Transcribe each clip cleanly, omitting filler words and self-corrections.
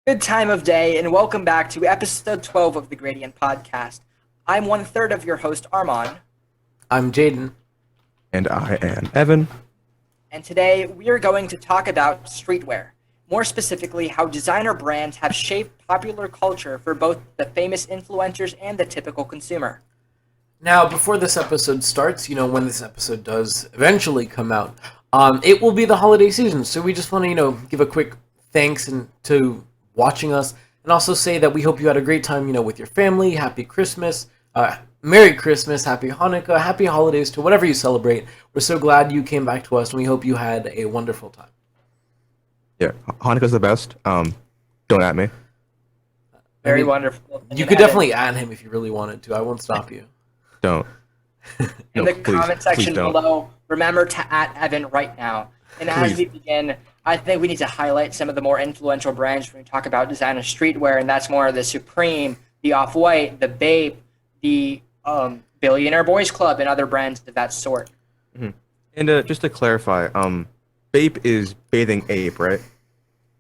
Good time of day, and welcome back to episode 12 of the Gradient Podcast. I'm one third of your host, Armand, I'm Jaden. And I am Evan. and today we are going to talk about streetwear. More specifically, how designer brands have shaped popular culture for both the famous influencers and the typical consumer. Now, before this episode starts, when this episode does eventually come out, it will be the holiday season. So we just want to, give a quick thanks to watching us, and also say that we hope you had a great time, with your family. Happy Christmas, Merry Christmas, Happy Hanukkah, Happy Holidays to whatever you celebrate. We're so glad you came back to us, and we hope you had a wonderful time. Yeah, Hanukkah's the best. Don't at me. Very wonderful. You could definitely add him if you really wanted to. I won't stop you. Don't. In the comment section don't. below, remember to @Evan right now. And as Please. we begin, I think we need to highlight some of the more influential brands when we talk about designer streetwear, and that's more the Supreme, the Off-White, the Bape, the Billionaire Boys Club, and other brands of that sort. Mm-hmm. And just to clarify, Bape is Bathing Ape, right?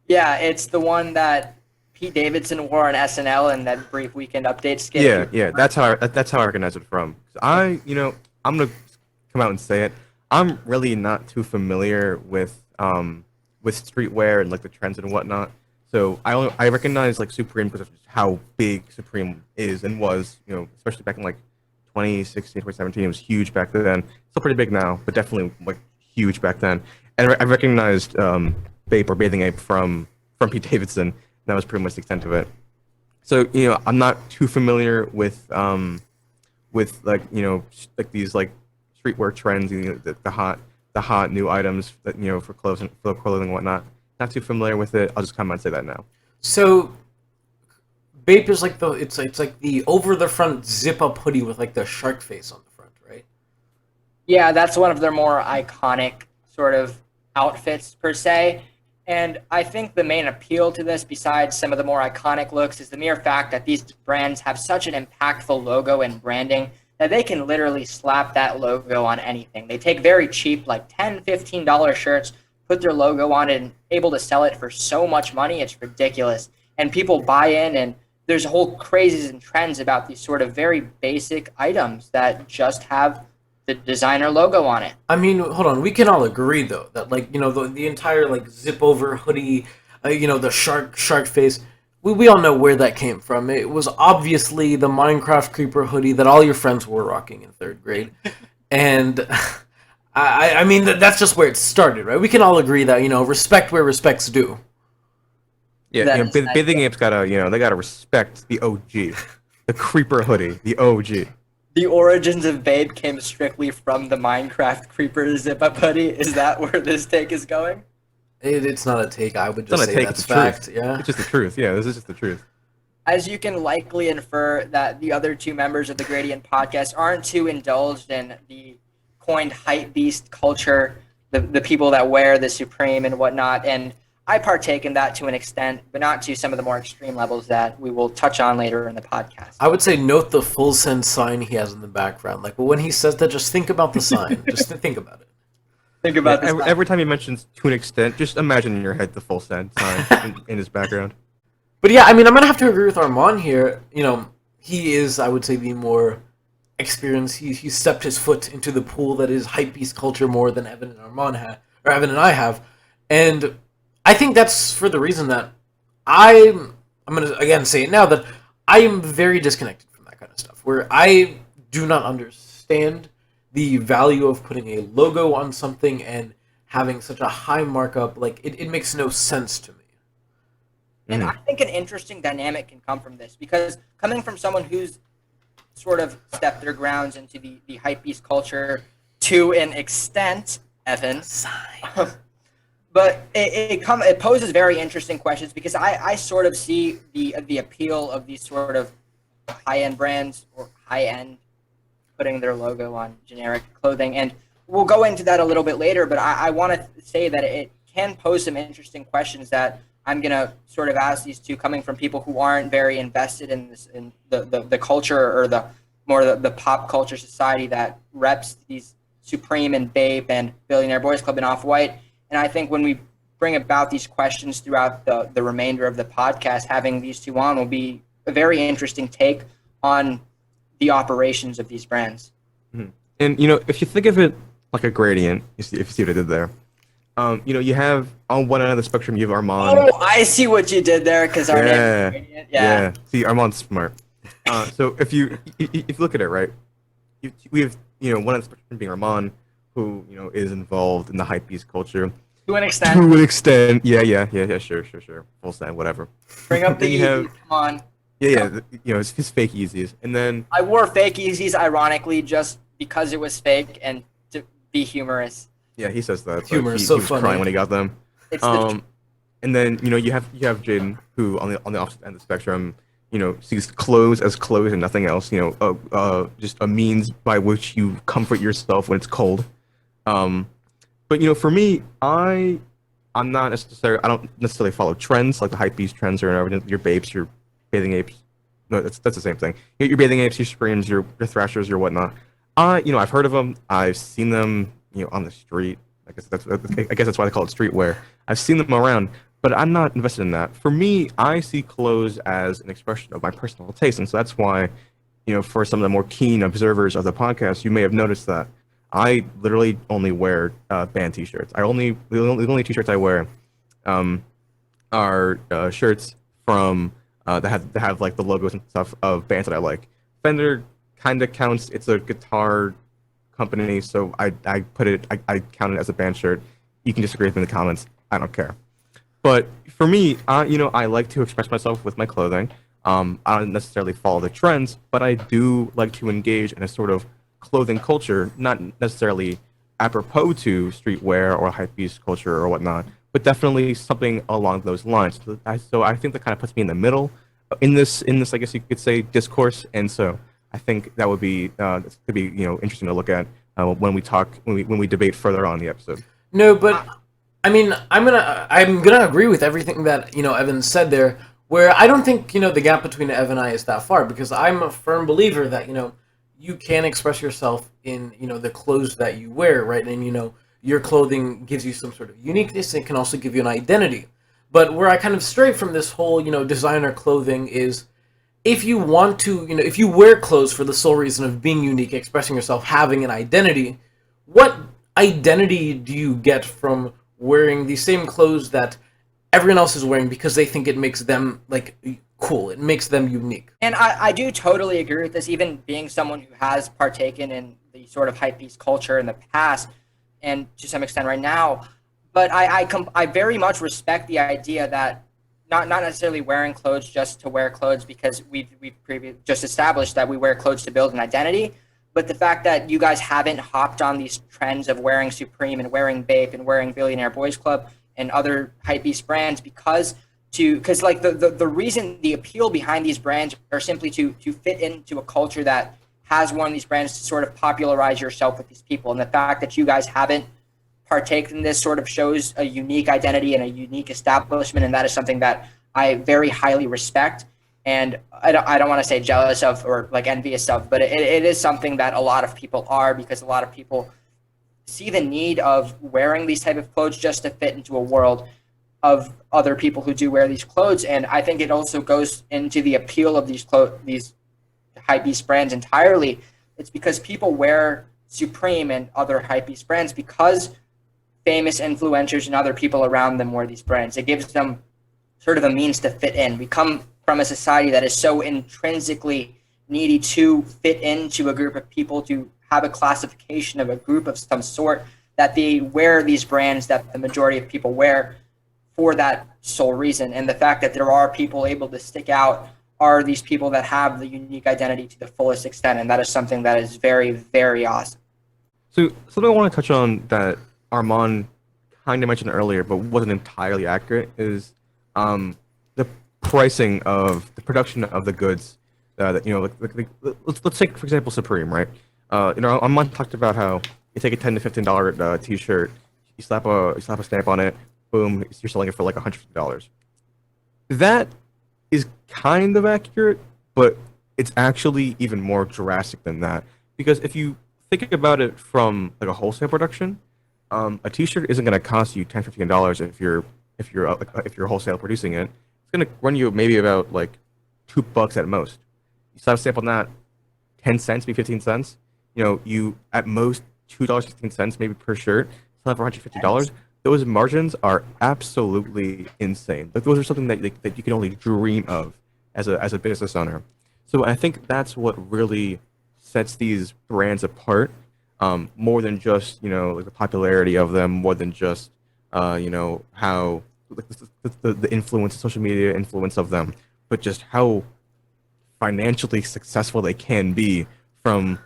Yeah, it's the one that Pete Davidson wore on SNL in that brief Weekend Update skit. Yeah. That's how I recognize it from. 'Cause I'm gonna come out and say it. I'm really not too familiar with streetwear and like the trends and whatnot. So I recognize like Supreme because of just how big Supreme is and was, especially back in like 2016, 2017. It was huge back then. Still pretty big now, but definitely like huge back then. And I recognized Bape or Bathing Ape from Pete Davidson. And that was pretty much the extent of it. So I'm not too familiar with like like these like streetwear trends, the hot new items that for clothing and whatnot. Not too familiar with it. I'll just come out and say that now. So, Bape is like it's like the over the front zip up hoodie with like the shark face on the front, right? Yeah, that's one of their more iconic sort of outfits per se. And I think the main appeal to this, besides some of the more iconic looks, is the mere fact that these brands have such an impactful logo and branding that they can literally slap that logo on anything. They take very cheap, like $10, $15 shirts, put their logo on it, and able to sell it for so much money, it's ridiculous. And people buy in, and there's whole crazes and trends about these sort of very basic items that just have the designer logo on it. I mean, hold on. We can all agree though that like the entire like zip over hoodie, the shark face. We all know where that came from. It was obviously the Minecraft creeper hoodie that all your friends were rocking in third grade, and I mean that's just where it started, right? We can all agree that respect where respect's due. Yeah, Bathing Ape's gotta they gotta respect the OG, the creeper hoodie, the OG. The origins of Babe came strictly from the Minecraft creeper zip-up hoodie. Is that where this take is going? It's not a take. I would It's not just a say take, that's it's the truth. fact. Yeah. It's just the truth. Yeah, this is just the truth. As you can likely infer, that the other two members of the Gradient Podcast aren't too indulged in the coined hype beast culture, the people that wear the Supreme and whatnot, and I partake in that to an extent, but not to some of the more extreme levels that we will touch on later in the podcast. I would say note the full send sign he has in the background. Like, well, when he says that, just think about the sign. Just think about it. Think about this. Every time he mentions to an extent, just imagine in your head the full send sign in his background. But yeah, I mean, I'm gonna have to agree with Armand here. He is, I would say, the more experienced. He stepped his foot into the pool that is hypebeast culture more than Evan and Armand have, or Evan and I have, and I think that's for the reason that I'm gonna again say it now that I am very disconnected from that kind of stuff. Where I do not understand the value of putting a logo on something and having such a high markup. Like it makes no sense to me. And I think an interesting dynamic can come from this, because coming from someone who's sort of stepped their grounds into the hypebeast culture to an extent, Evan. But it poses very interesting questions, because I sort of see the appeal of these sort of high-end brands, or high-end putting their logo on generic clothing. And we'll go into that a little bit later, but I want to say that it can pose some interesting questions that I'm going to sort of ask these two, coming from people who aren't very invested in this, in the culture, or the pop culture society that reps these Supreme and Bape and Billionaire Boys Club and Off-White. And I think when we bring about these questions throughout the remainder of the podcast, having these two on will be a very interesting take on the operations of these brands. Mhm. And you know, if you think of it like a gradient, if you see what I did there, you know, you have on one end of the spectrum, you have Armand. Oh, I see what you did there, because our name is Gradient. Yeah. See, Armand's smart. So if you look at it, right, we have, you know, one end of the spectrum being Armand, who, you know, is involved in the hypebeast culture. To an extent. To an extent, yeah, sure, full send, whatever. Bring up the Then you Yeezys, have- come on. Yeah, you know, his fake Yeezys, and then I wore fake Yeezys ironically just because it was fake and to be humorous. yeah, he says that. but Humor he, is so he was funny. crying when he got them. It's the And then, you know, you have Jaden, who on the opposite end of the spectrum, you know, sees clothes as clothes and nothing else. You know, just a means by which you comfort yourself when it's cold. But you know, for me, I don't necessarily follow trends like the hypebeast trends or your babes, your bathing apes. No, that's the same thing. Your bathing apes, your screams, your thrashers, your whatnot. You know, I've heard of them. I've seen them, you know, on the street. I guess that's why they call it streetwear. I've seen them around, but I'm not invested in that. For me, I see clothes as an expression of my personal taste, and so that's why, you know, for some of the more keen observers of the podcast, you may have noticed that I literally only wear band T-shirts. The only T-shirts I wear are shirts from that have like the logos and stuff of bands that I like. Fender kind of counts. It's a guitar company, so I count it as a band shirt. You can disagree with me in the comments. I don't care. But for me, you know, I like to express myself with my clothing. I don't necessarily follow the trends, but I do like to engage in a sort of clothing culture, not necessarily apropos to streetwear or hypebeast culture or whatnot, but definitely something along those lines. So I think that kind of puts me in the middle in this, I guess you could say, discourse. And so I think that would be you know, interesting to look at when we debate further on in the episode. No, but I mean, I'm gonna agree with everything that, you know, Evan said there. Where I don't think, you know, the gap between Evan and I is that far, because I'm a firm believer that, you know, you can express yourself in, you know, the clothes that you wear, right? And, you know, your clothing gives you some sort of uniqueness and can also give you an identity. But where I kind of stray from this whole, you know, designer clothing is, if you want to, you know, if you wear clothes for the sole reason of being unique, expressing yourself, having an identity, what identity do you get from wearing the same clothes that everyone else is wearing because they think it makes them, like, cool, it makes them unique? And I do totally agree with this, even being someone who has partaken in the sort of hypebeast culture in the past and to some extent right now. But I very much respect the idea that not necessarily wearing clothes just to wear clothes, because we've just established that we wear clothes to build an identity. But the fact that you guys haven't hopped on these trends of wearing Supreme and wearing Bape and wearing Billionaire Boys Club and other hypebeast brands, because like the reason, the appeal behind these brands are simply to fit into a culture that has one of these brands to sort of popularize yourself with these people. And the fact that you guys haven't partaken in this sort of shows a unique identity and a unique establishment, and that is something that I very highly respect. And I don't want to say jealous of or like envious of, but it is something that a lot of people are, because a lot of people see the need of wearing these type of clothes just to fit into a world of other people who do wear these clothes. And I think it also goes into the appeal of these hypebeast brands entirely. It's because people wear Supreme and other hypebeast brands because famous influencers and other people around them wear these brands. It gives them sort of a means to fit in. We come from a society that is so intrinsically needy to fit into a group of people, to have a classification of a group of some sort, that they wear these brands that the majority of people wear for that sole reason. And the fact that there are people able to stick out are these people that have the unique identity to the fullest extent, and that is something that is very, very awesome. So something I want to touch on that Armand kind of mentioned earlier, but wasn't entirely accurate, is the pricing of the production of the goods. That, you know, let's take, for example, Supreme, right? You know, Armand talked about how you take a $10 to $15 T-shirt, you slap a stamp on it, boom, you're selling it for like $150. That is kind of accurate, but it's actually even more drastic than that. Because if you think about it from like a wholesale production, A T-shirt isn't gonna cost you $10, $15 if you're wholesale producing it. It's gonna run you maybe about like $2 at most. You start sample that 10 cents, maybe 15 cents. You at most $2.15 maybe per shirt. Sell that for $150. Those margins are absolutely insane. Like those are something that you can only dream of as a business owner. So I think that's what really sets these brands apart, more than just like the popularity of them, more than just how like the influence, social media influence of them, but just how financially successful they can be from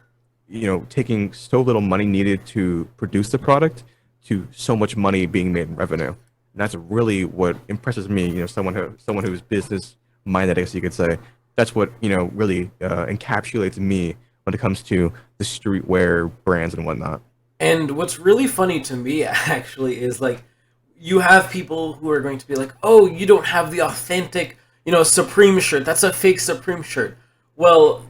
taking so little money needed to produce the product to so much money being made in revenue. And that's really what impresses me. Someone who's business minded, I guess you could say. That's what really encapsulates me when it comes to the streetwear brands and whatnot. And what's really funny to me actually is like you have people who are going to be like, "Oh, you don't have the authentic, Supreme shirt. That's a fake Supreme shirt." Well,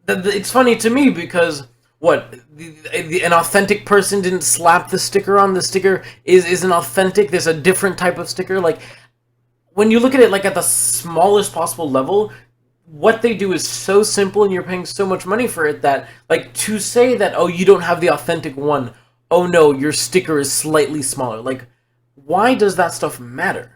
it's funny to me because an authentic person didn't slap the sticker on. The sticker isn't authentic. There's a different type of sticker. Like when you look at it like at the smallest possible level, what they do is so simple and you're paying so much money for it that like to say that, oh, you don't have the authentic one, oh no, your sticker is slightly smaller. Like why does that stuff matter?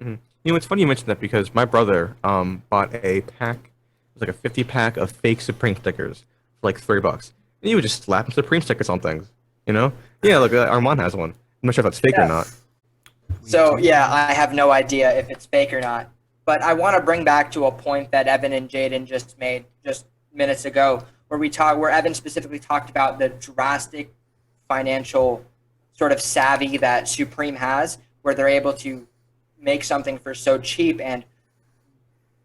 Mm-hmm. It's funny you mentioned that because my brother bought a pack. It was like a 50 pack of fake Supreme stickers for like $3. And you would just slap Supreme stickers on things, Yeah, look, Armand has one. I'm not sure if that's fake or not. So yeah, I have no idea if it's fake or not. But I want to bring back to a point that Evan and Jaden just made just minutes ago, where Evan specifically talked about the drastic financial sort of savvy that Supreme has, where they're able to make something for so cheap and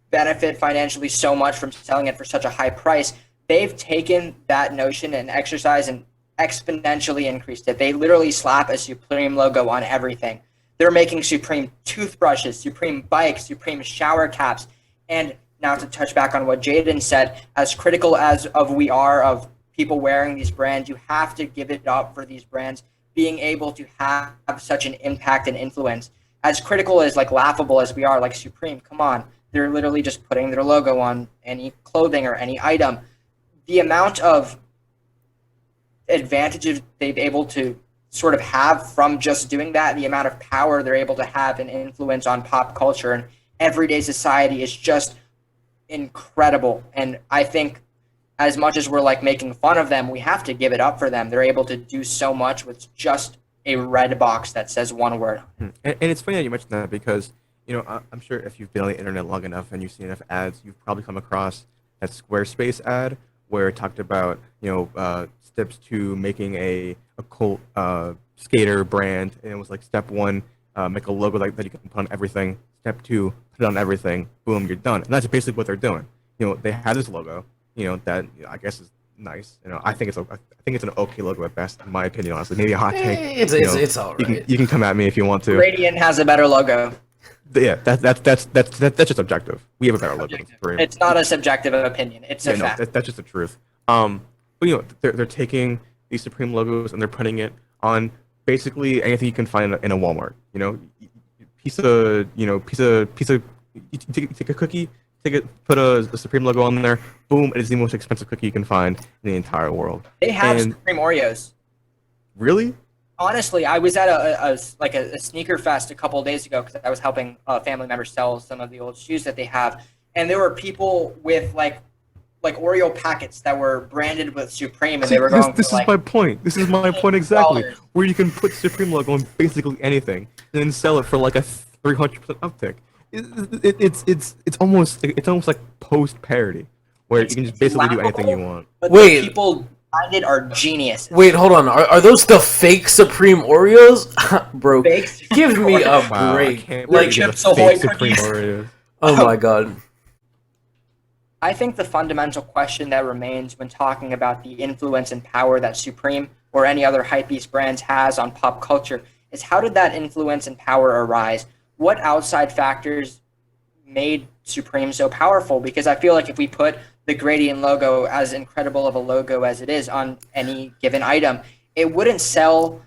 benefit financially so much from selling it for such a high price. They've taken that notion and exercise and exponentially increased it. They literally slap a Supreme logo on everything. They're making Supreme toothbrushes, Supreme bikes, Supreme shower caps. And now to touch back on what Jaden said, as critical as we are of people wearing these brands, you have to give it up for these brands being able to have such an impact and influence. As critical as like laughable as we are, like Supreme, come on. They're literally just putting their logo on any clothing or any item. The amount of advantages they've able to sort of have from just doing that, the amount of power they're able to have and influence on pop culture and everyday society is just incredible. And I think as much as we're like making fun of them, we have to give it up for them. They're able to do so much with just a red box that says one word. And it's funny that you mentioned that because, I'm sure if you've been on the internet long enough and you've seen enough ads, you've probably come across that Squarespace ad where it talked about, steps to making a cult skater brand. And it was like step one, make a logo that you can put on everything. Step two, put it on everything. Boom, you're done. And that's basically what they're doing. They have this logo, that I guess is nice. I think it's an okay logo at best, in my opinion. Honestly, maybe a hot take. It's all right. You can come at me if you want to. Radiant has a better logo. Yeah, that's just objective. We have a better logo. It's not a subjective opinion. It's a fact. That's just the truth. But they're taking these Supreme logos and they're putting it on basically anything you can find in a Walmart. Piece of you take a cookie, put a Supreme logo on there, boom, it is the most expensive cookie you can find in the entire world. They have Supreme Oreos. Really? Honestly, I was at a sneaker fest a couple of days ago because I was helping a family member sell some of the old shoes that they have, and there were people with like Oreo packets that were branded with Supreme, and they were going. This is my point. This is my point exactly. Where you can put Supreme logo on basically anything, and then sell it for like a 300% uptick. It's almost like post parody, where you can just basically do anything you want. But the people behind it are genius. Wait, hold on. Are those the fake Supreme Oreos, bro? Give me a break. Like Chips Ahoy cookies. Oh my god. I think the fundamental question that remains when talking about the influence and power that Supreme or any other hypebeast brands has on pop culture is how did that influence and power arise? What outside factors made Supreme so powerful? Because I feel like if we put the Gradient logo, as incredible of a logo as it is, on any given item, it wouldn't sell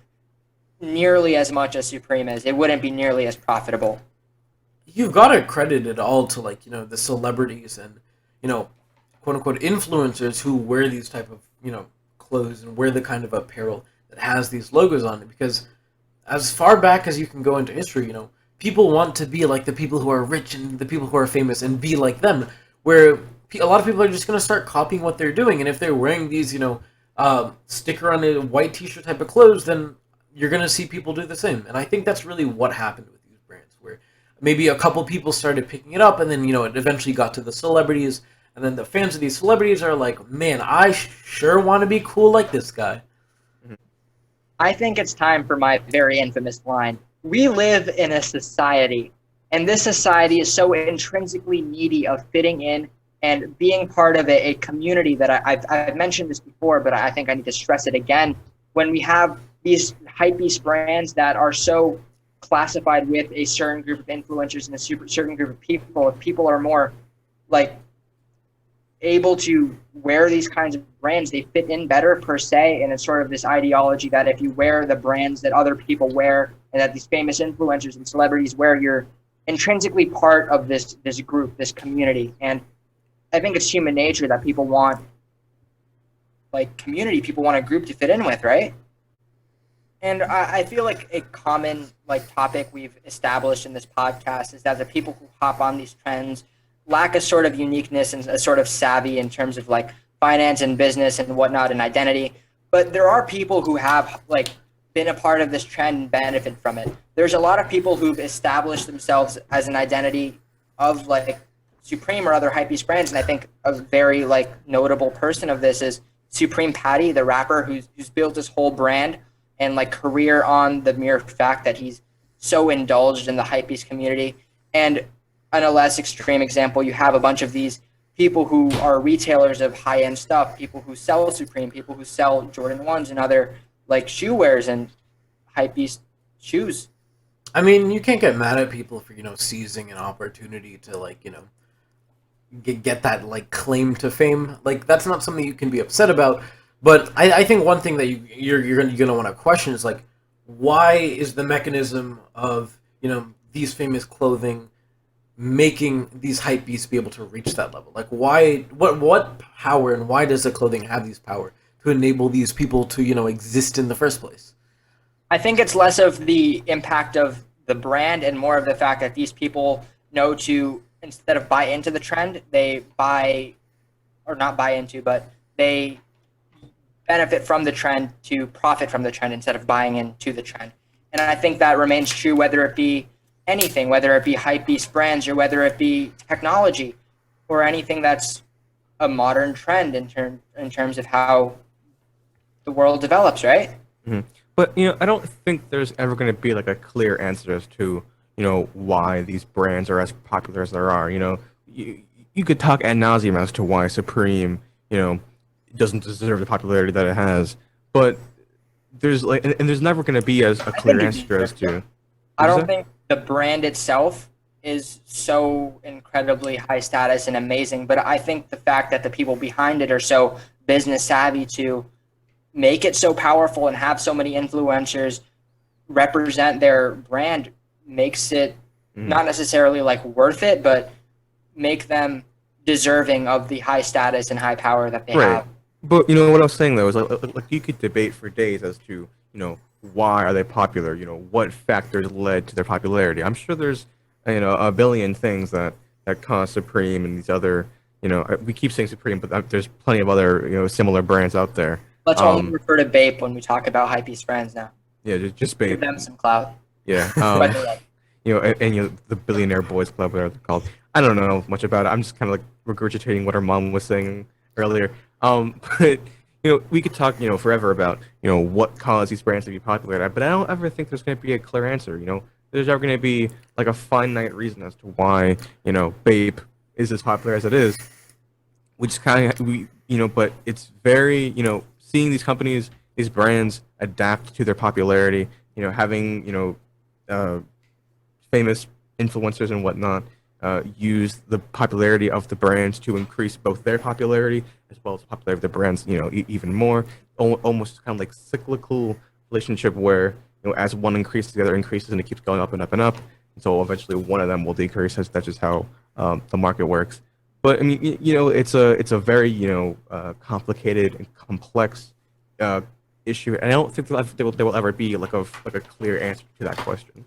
nearly as much as Supreme is. It wouldn't be nearly as profitable. You've got to credit it all to, like, the celebrities and, quote unquote influencers who wear these type of, clothes and wear the kind of apparel that has these logos on it, because as far back as you can go into history, people want to be like the people who are rich and the people who are famous and be like them. Where a lot of people are just going to start copying what they're doing, and if they're wearing these, sticker on a white T-shirt type of clothes, then you're going to see people do the same. And I think that's really what happened with these brands, where maybe a couple people started picking it up, and then it eventually got to the celebrities, and then the fans of these celebrities are like, man, I sure want to be cool like this guy. I think it's time for my very infamous line. We live in a society, and this society is so intrinsically needy of fitting in and being part of a community that I've mentioned this before, but I think I need to stress it again. When we have these hypebeast brands that are so classified with a certain group of influencers and a certain group of people, if people are more like able to wear these kinds of brands, they fit in better per se. And it's sort of this ideology that if you wear the brands that other people wear and that these famous influencers and celebrities wear, you're intrinsically part of this group, this community. And I think it's human nature that people want like community, people want a group to fit in with, right? And I feel like a common like topic we've established in this podcast is that the people who hop on these trends lack a sort of uniqueness and a sort of savvy in terms of like finance and business and whatnot and identity. But there are people who have like been a part of this trend and benefit from it. There's a lot of people who've established themselves as an identity of like Supreme or other hypebeast brands. And I think a very like notable person of this is Supreme Patty, the rapper who's built his whole brand and like career on the mere fact that he's so indulged in the hypebeast community. And on a less extreme example, you have a bunch of these people who are retailers of high-end stuff, people who sell Supreme, people who sell Jordan 1s and other like shoe wares and hypebeast shoes. I mean, you can't get mad at people for, seizing an opportunity to like, get that like claim to fame. Like, that's not something you can be upset about. But I think one thing that you're gonna want to question is like, why is the mechanism of these famous clothing making these hype beasts be able to reach that level? Like, why? What power and why does the clothing have these power to enable these people to exist in the first place? I think it's less of the impact of the brand and more of the fact that these people know to, instead of buy into the trend, they buy, or not buy into, but they benefit from the trend to profit from the trend instead of buying into the trend. And I think that remains true whether it be anything, whether it be hypebeast brands or whether it be technology or anything that's a modern trend in terms of how the world develops, right? Mm-hmm. But I don't think there's ever going to be like a clear answer as to why these brands are as popular as they are. You could talk ad nauseum as to why Supreme doesn't deserve the popularity that it has, but there's like and there's never going to be as a clear answer as to. I don't think the brand itself is so incredibly high status and amazing, but I think the fact that the people behind it are so business savvy to make it so powerful and have so many influencers represent their brand makes it not necessarily like worth it, but make them deserving of the high status and high power that they have. But what I was saying though is like you could debate for days as to why are they popular? What factors led to their popularity? I'm sure there's a billion things that cause Supreme and these other we keep saying Supreme, but there's plenty of other similar brands out there. Let's only refer to Bape when we talk about hypebeast brands now. Yeah, just Bape. Give them some clout. Yeah. And the Billionaire Boys Club, whatever they're called. I don't know much about it. I'm just kind of like regurgitating what our mom was saying earlier. But we could talk forever about what caused these brands to be popular. But I don't ever think there's going to be a clear answer. There's ever going to be like a finite reason as to why Bape is as popular as it is. Which kind of but it's very seeing these companies, these brands adapt to their popularity, having, famous influencers and whatnot use the popularity of the brands to increase both their popularity as well as the popularity of the brands, even more. Almost kind of like cyclical relationship where, as one increases, the other increases, and it keeps going up and up and up. And so eventually, one of them will decrease. That's just how the market works. But I mean, it's a very complicated and complex issue, and I don't think there will ever be like a clear answer to that question.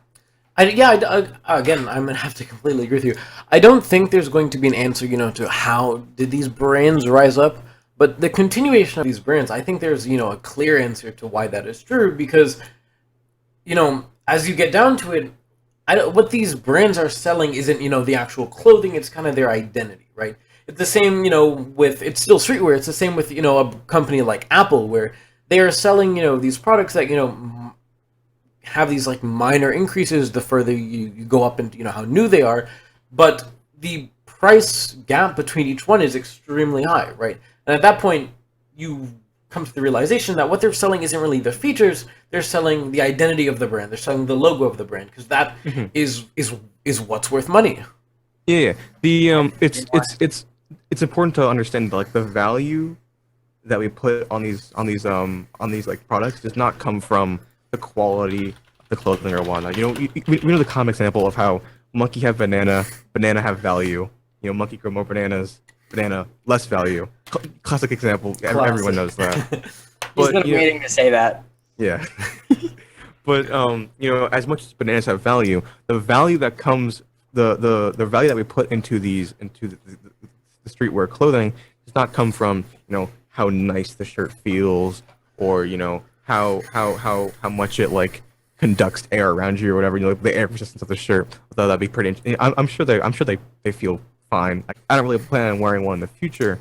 Again, I'm gonna have to completely agree with you. I don't think there's going to be an answer, to how did these brands rise up, but the continuation of these brands, I think there's, a clear answer to why that is true, because, as you get down to it, what these brands are selling isn't, the actual clothing, it's kind of their identity, right? It's the same, it's still streetwear, it's the same with, a company like Apple, where they are selling, these products that, have these like minor increases the further you go up into how new they are, but the price gap between each one is extremely high, right? And at that point, you come to the realization that what they're selling isn't really the features; they're selling the identity of the brand. They're selling the logo of the brand, because that is what's worth money. Yeah. It's important to understand like the value that we put on these like products does not come from the quality of the clothing or whatnot. We know the common example of how monkey have banana have value. Monkey grow more bananas, banana less value. Classic example. Classic. Everyone knows that. He's been waiting to say that. Yeah. But as much as bananas have value, the value that comes, the value that we put into the streetwear clothing does not come from how nice the shirt feels, or how much it like conducts air around you or whatever. The air resistance of the shirt. Although that'd be pretty interesting. I'm sure they feel fine. I don't really plan on wearing one in the future.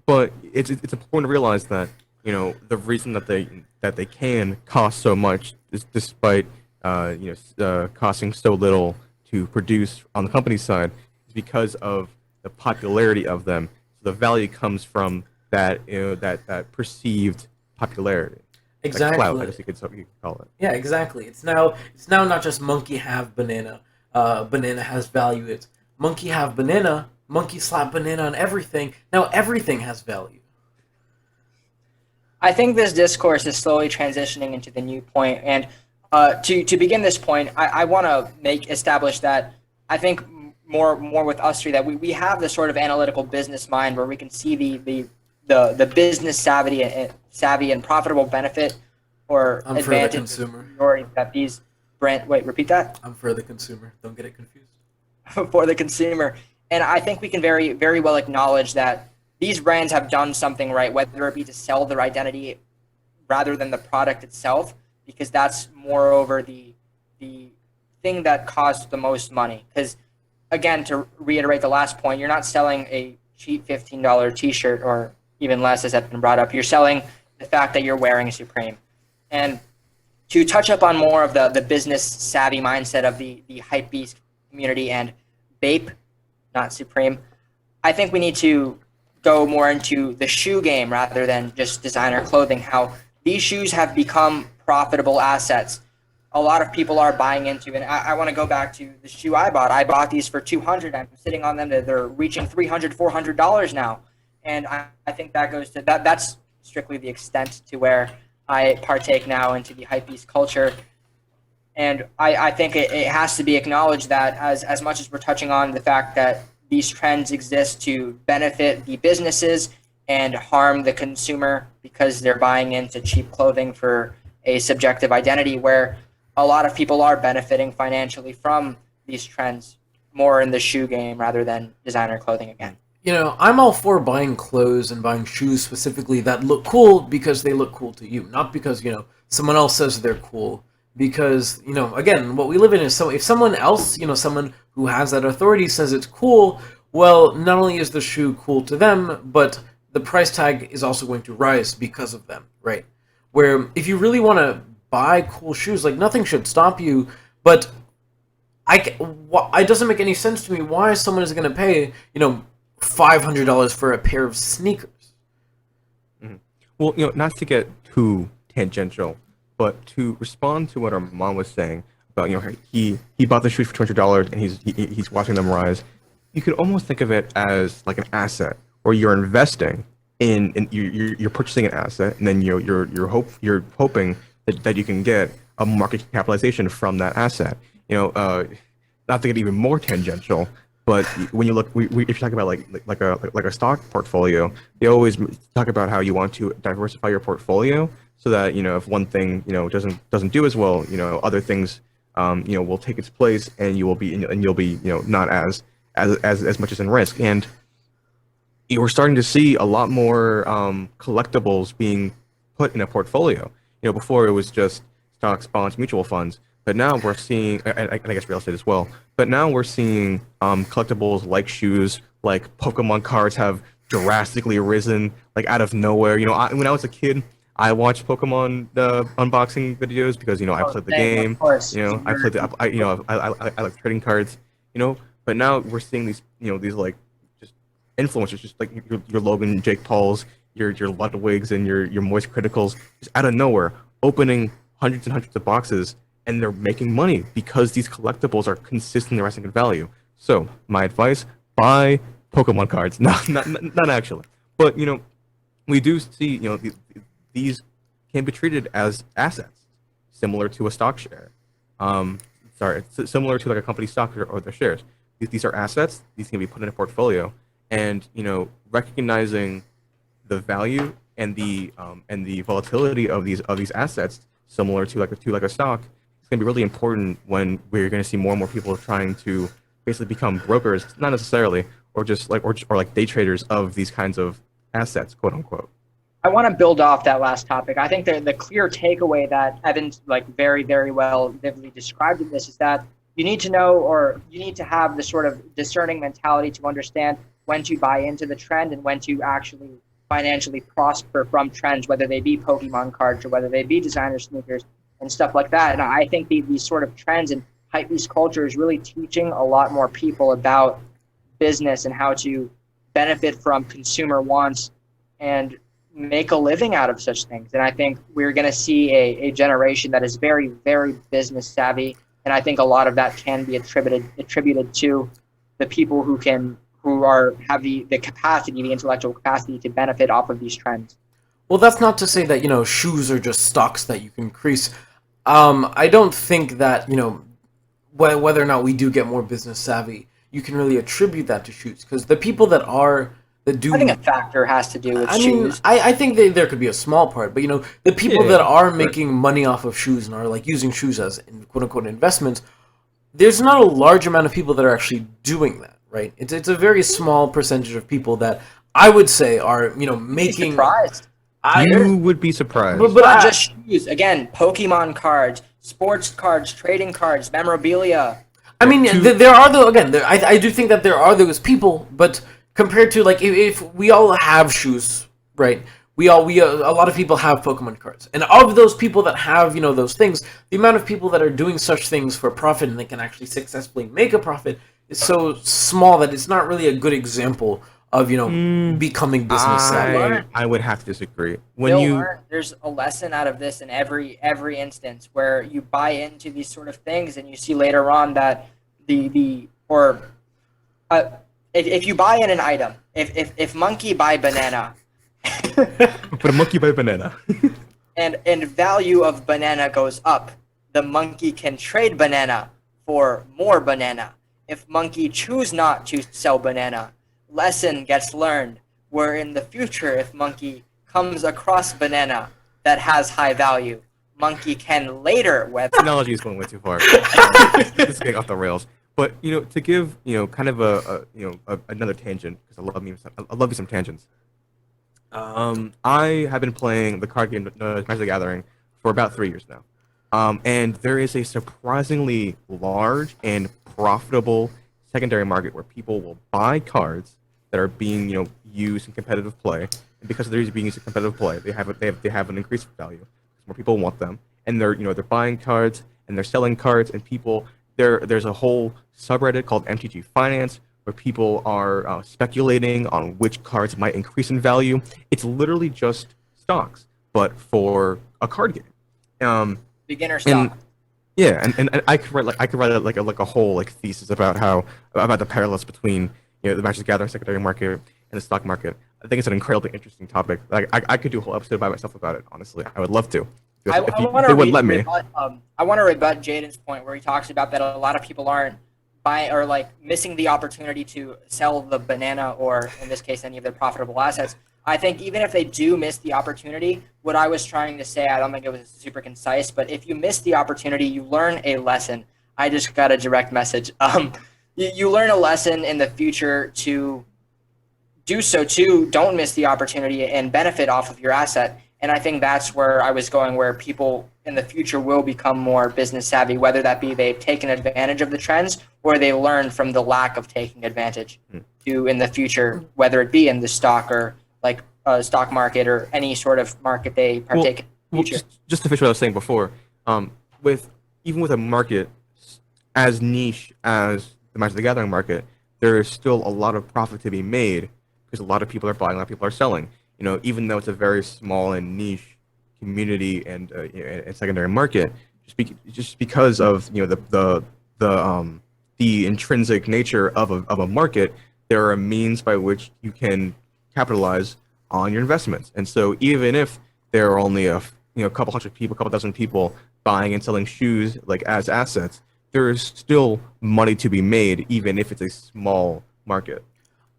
But it's important to realize that the reason that they can cost so much is despite costing so little to produce on the company side is because of the popularity of them. So the value comes from that that perceived popularity. Exactly. Like clout, I guess you could call it. Yeah, exactly. It's now not just monkey have banana. Banana has value. It's monkey have banana. Monkey slap banana on everything. Now everything has value. I think this discourse is slowly transitioning into the new point, and to begin this point, I want to establish that I think more with us three that we have this sort of analytical business mind where we can see the business savvy and profitable benefit or I'm for the consumer. That these repeat that. I'm for the consumer. Don't get it confused. For the consumer, and I think we can very very well acknowledge that these brands have done something right, whether it be to sell their identity rather than the product itself, because that's moreover the thing that costs the most money. Because again, to reiterate the last point, you're not selling a cheap $15 t-shirt or even less, as has been brought up. You're selling the fact that you're wearing Supreme. And to touch up on more of the business savvy mindset of the hypebeast community and Bape, not Supreme, I think we need to go more into the shoe game rather than just designer clothing, how these shoes have become profitable assets. A lot of people are buying into, and I want to go back to the shoe I bought. I bought these for $200. I'm sitting on them. They're reaching $300, $400 now. And I think that goes to that. That's strictly the extent to where I partake now into the hypebeast culture. And I think it has to be acknowledged that as much as we're touching on the fact that these trends exist to benefit the businesses and harm the consumer because they're buying into cheap clothing for a subjective identity, where a lot of people are benefiting financially from these trends more in the shoe game rather than designer clothing again. I'm all for buying clothes and buying shoes specifically that look cool because they look cool to you, not because, someone else says they're cool. Because, again, what we live in is if someone else, someone who has that authority says it's cool, well, not only is the shoe cool to them, but the price tag is also going to rise because of them, right? Where if you really want to buy cool shoes, like nothing should stop you, but it doesn't make any sense to me why someone is going to pay, $500 for a pair of sneakers. Mm-hmm. Well, not to get too tangential, but to respond to what our mom was saying about, he bought the shoes for $200 and he's watching them rise. You could almost think of it as like an asset, where you're investing in you're purchasing an asset, and then you're hoping that you can get a market capitalization from that asset. Not to get even more tangential, but when you look, if you talk about like a stock portfolio, they always talk about how you want to diversify your portfolio so that if one thing doesn't do as well, other things will take its place, and you'll be not as much as in risk. And we're starting to see a lot more collectibles being put in a portfolio. Before it was just stocks, bonds, mutual funds, but now we're seeing, and I guess real estate as well. But now we're seeing collectibles like shoes, like Pokemon cards have drastically risen, like out of nowhere. When I was a kid, I watched Pokemon unboxing videos because I played the game. Of course. I played I like trading cards. But now we're seeing these like just influencers, just like your Logan, Jake Pauls, your Ludwigs, and your Moist Criticals, just out of nowhere, opening hundreds and hundreds of boxes, and they're making money because these collectibles are consistently rising in value. So my advice: buy Pokemon cards. Not actually, but we do see these can be treated as assets, similar to a stock share. Similar to like a company stock or their shares. These are assets. These can be put in a portfolio, and recognizing the value and the volatility of these assets, similar to like a stock, it's going to be really important when we're going to see more and more people trying to basically become brokers, not necessarily, or just like or day traders of these kinds of assets, quote unquote. I want to build off that last topic. I think the clear takeaway that Evan's very, very well vividly described in this is that you need to know, or you need to have the sort of discerning mentality to understand when to buy into the trend and when to actually financially prosper from trends, whether they be Pokemon cards or whether they be designer sneakers and stuff like that. And I think these sort of trends and hypebeast culture is really teaching a lot more people about business and how to benefit from consumer wants and make a living out of such things. And I think we're going to see a generation that is very, very business savvy. And I think a lot of that can be attributed to the people who have the capacity, the intellectual capacity to benefit off of these trends. Well, that's not to say that, shoes are just stocks that you can increase. I don't think that, whether or not we do get more business savvy, you can really attribute that to shoes, because the people that do. I think a factor has to do with shoes. I think there could be a small part, but the people that are making money off of shoes and are like using shoes as quote unquote investments, there's not a large amount of people that are actually doing that, right? It's a very small percentage of people that I would say are making. Surprised. You would be surprised. But not just shoes. Again, Pokemon cards, sports cards, trading cards, memorabilia. I mean, there are I do think that there are those people, but compared to if we all have shoes, right? A lot of people have Pokemon cards, and of those people that have those things, the amount of people that are doing such things for profit and they can actually successfully make a profit is so small that it's not really a good example of becoming business savvy. I would have to disagree. There's a lesson out of this in every instance where you buy into these sort of things and you see later on that if you buy in an item, if monkey buy banana, but a monkey buy banana, and value of banana goes up, the monkey can trade banana for more banana. If monkey choose not to sell banana, lesson gets learned, where in the future, if monkey comes across banana that has high value, monkey can later technology is going way too far. This is getting off the rails. But to give kind of another tangent, because I love me some tangents. I have been playing the card game Magic the Gathering for about 3 years now, and there is a surprisingly large and profitable secondary market where people will buy cards that are being used in competitive play, and because they're being used in competitive play, they have an increased value. More people want them, and they're buying cards and they're selling cards, and people there's a whole subreddit called MTG Finance where people are speculating on which cards might increase in value. It's literally just stocks, but for a card game. Beginner stock. And I could write like a whole thesis about the parallels between the Magic the Gathering secondary market and the stock market. I think it's an incredibly interesting topic. I could do a whole episode by myself about it. Honestly, I would love to. I if want they to wouldn't let me. I want to rebut Jaden's point where he talks about that a lot of people aren't buying or like missing the opportunity to sell the banana or in this case any of their profitable assets. I think even if they do miss the opportunity, what I was trying to say, I don't think it was super concise, but if you miss the opportunity, you learn a lesson. I just got a direct message. You learn a lesson in the future to do so too. Don't miss the opportunity and benefit off of your asset. And I think that's where I was going, where people in the future will become more business savvy, whether that be they've taken advantage of the trends or they learn from the lack of taking advantage to in the future, whether it be in the stock or like stock market or any sort of market they partake in the future. Just to finish what I was saying before, with even with a market as niche as the Magic the Gathering market, there is still a lot of profit to be made because a lot of people are buying, a lot of people are selling. You know, even though it's a very small and niche community and secondary market, just because of the intrinsic nature of a market, there are means by which you can capitalize on your investments. And so even if there are only a couple hundred people, a couple dozen people buying and selling shoes like as assets, there is still money to be made, even if it's a small market.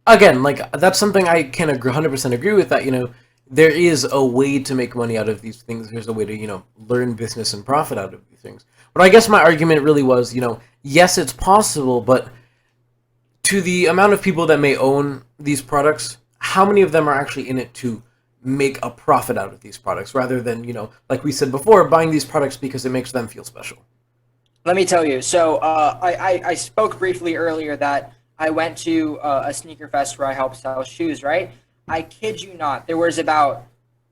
Again, like that's something I can 100% agree with. That there is a way to make money out of these things. There's a way to learn business and profit out of these things. But I guess my argument really was yes, it's possible, but to the amount of people that may own these products, how many of them are actually in it to make a profit out of these products, rather than like we said before, buying these products because it makes them feel special. Let me tell you. So I spoke briefly earlier that I went to a sneaker fest where I helped sell shoes, right? I kid you not. There was about,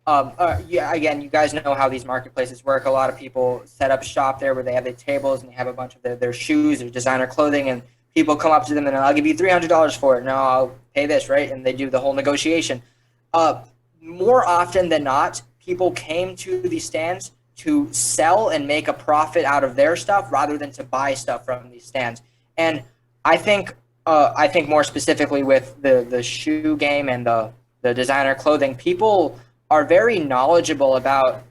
again, you guys know how these marketplaces work. A lot of people set up shop there where they have their tables and they have a bunch of their shoes, their designer clothing, and people come up to them and I'll give you $300 for it. No, I'll pay this, right? And they do the whole negotiation. More often than not, people came to these stands to sell and make a profit out of their stuff rather than to buy stuff from these stands. And I think more specifically with the shoe game and the designer clothing, people are very knowledgeable about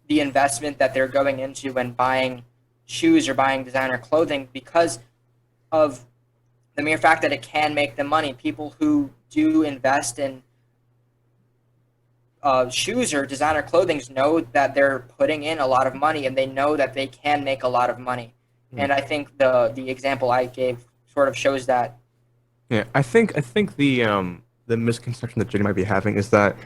the investment that they're going into when buying shoes or buying designer clothing because of the mere fact that it can make them money. People who do invest in shoes or designer clothing know that they're putting in a lot of money and they know that they can make a lot of money. And I think the example I gave sort of shows that. Yeah, I think the misconception that Jenny might be having is that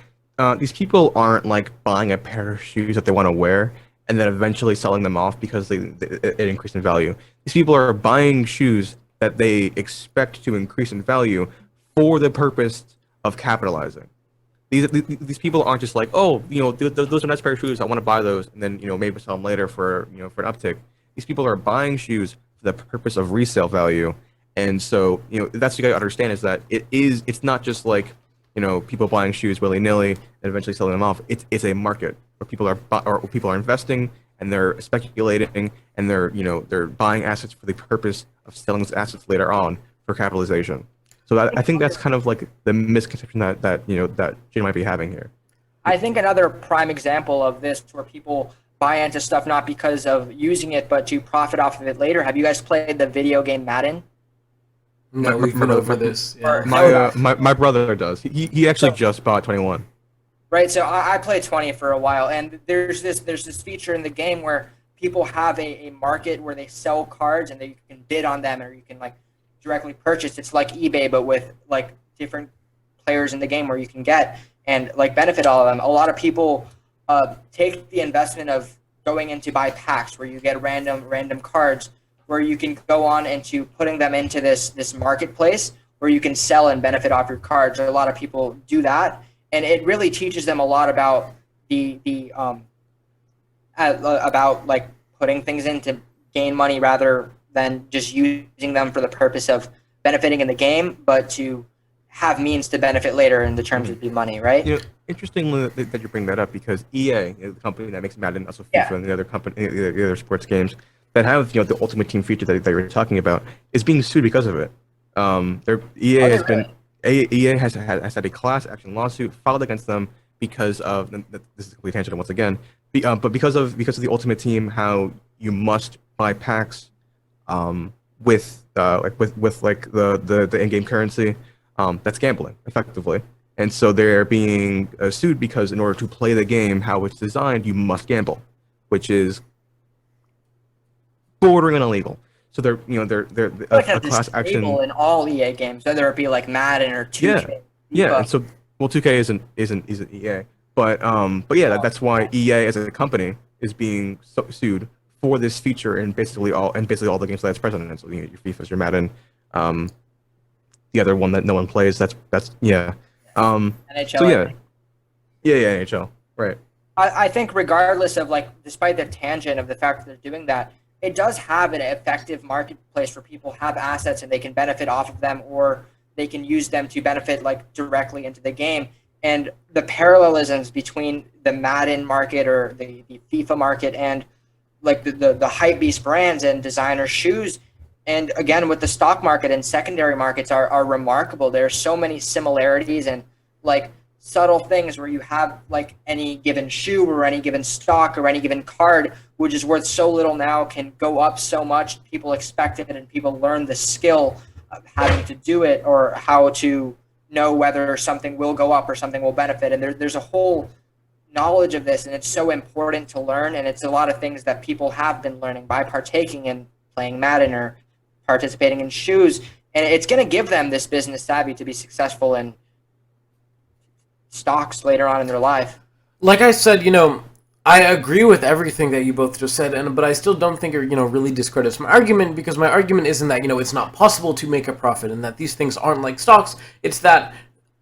these people aren't like buying a pair of shoes that they want to wear and then eventually selling them off because it increased in value. These people are buying shoes that they expect to increase in value for the purpose of capitalizing. These people aren't just like, oh, those are nice pair of shoes, I want to buy those, and then maybe sell them later for for an uptick. These people are buying shoes for the purpose of resale value, and so that's what you gotta understand is that it's not just like people buying shoes willy nilly and eventually selling them off. It's a market where people are investing and they're speculating and they're buying assets for the purpose of selling those assets later on for capitalization. So I think that's kind of like the misconception that Jane might be having here. I think another prime example of this where people buy into stuff not because of using it but to profit off of it later. Have you guys played the video game Madden? No, we've been over this. Yeah. My brother does. He actually just bought 21. Right, so I played 20 for a while, and there's this feature in the game where people have a market where they sell cards and you can bid on them or you can like directly purchase. It's like eBay but with like different players in the game where you can get and like benefit all of them. A lot of people take the investment of going into buy packs where you get random cards where you can go on into putting them into this marketplace where you can sell and benefit off your cards. A lot of people do that, and it really teaches them a lot about about like putting things in to gain money rather than just using them for the purpose of benefiting in the game, but to have means to benefit later in the terms of the money, right? Interestingly that you bring that up because EA, the company that makes Madden, also FIFA, and the other sports games that have the Ultimate Team feature that you were talking about, is being sued because of it. EA has had a class action lawsuit filed against them because of this is a complete tangent once again. But because of the Ultimate Team, how you must buy packs, with the in-game currency, that's gambling effectively, and so they're being sued because in order to play the game how it's designed, you must gamble, which is bordering on illegal. So they're like a class action in all EA games, whether it be like Madden or 2K. Yeah, and so 2K isn't EA, but yeah, that's why EA as a company is being sued for this feature in basically all the games that's present in it. So your FIFAs, your Madden, the other one that no one plays. That's yeah. NHL. So yeah, NHL, right. I think regardless of despite the tangent of the fact that they're doing that, it does have an effective marketplace where people have assets and they can benefit off of them, or they can use them to benefit directly into the game. And the parallelisms between the Madden market or the FIFA market and the hypebeast brands and designer shoes, and again with the stock market and secondary markets are remarkable. There are so many similarities and subtle things where you have any given shoe or any given stock or any given card, which is worth so little now, can go up so much. People expect it and people learn the skill of having to do it, or how to know whether something will go up or something will benefit. And there's a whole knowledge of this, and it's so important to learn. And it's a lot of things that people have been learning by partaking in playing Madden or participating in shoes. And it's going to give them this business savvy to be successful in stocks later on in their life. Like I said, I agree with everything that you both just said, but I still don't think it, really discredits my argument, because my argument isn't that, it's not possible to make a profit and that these things aren't like stocks. It's that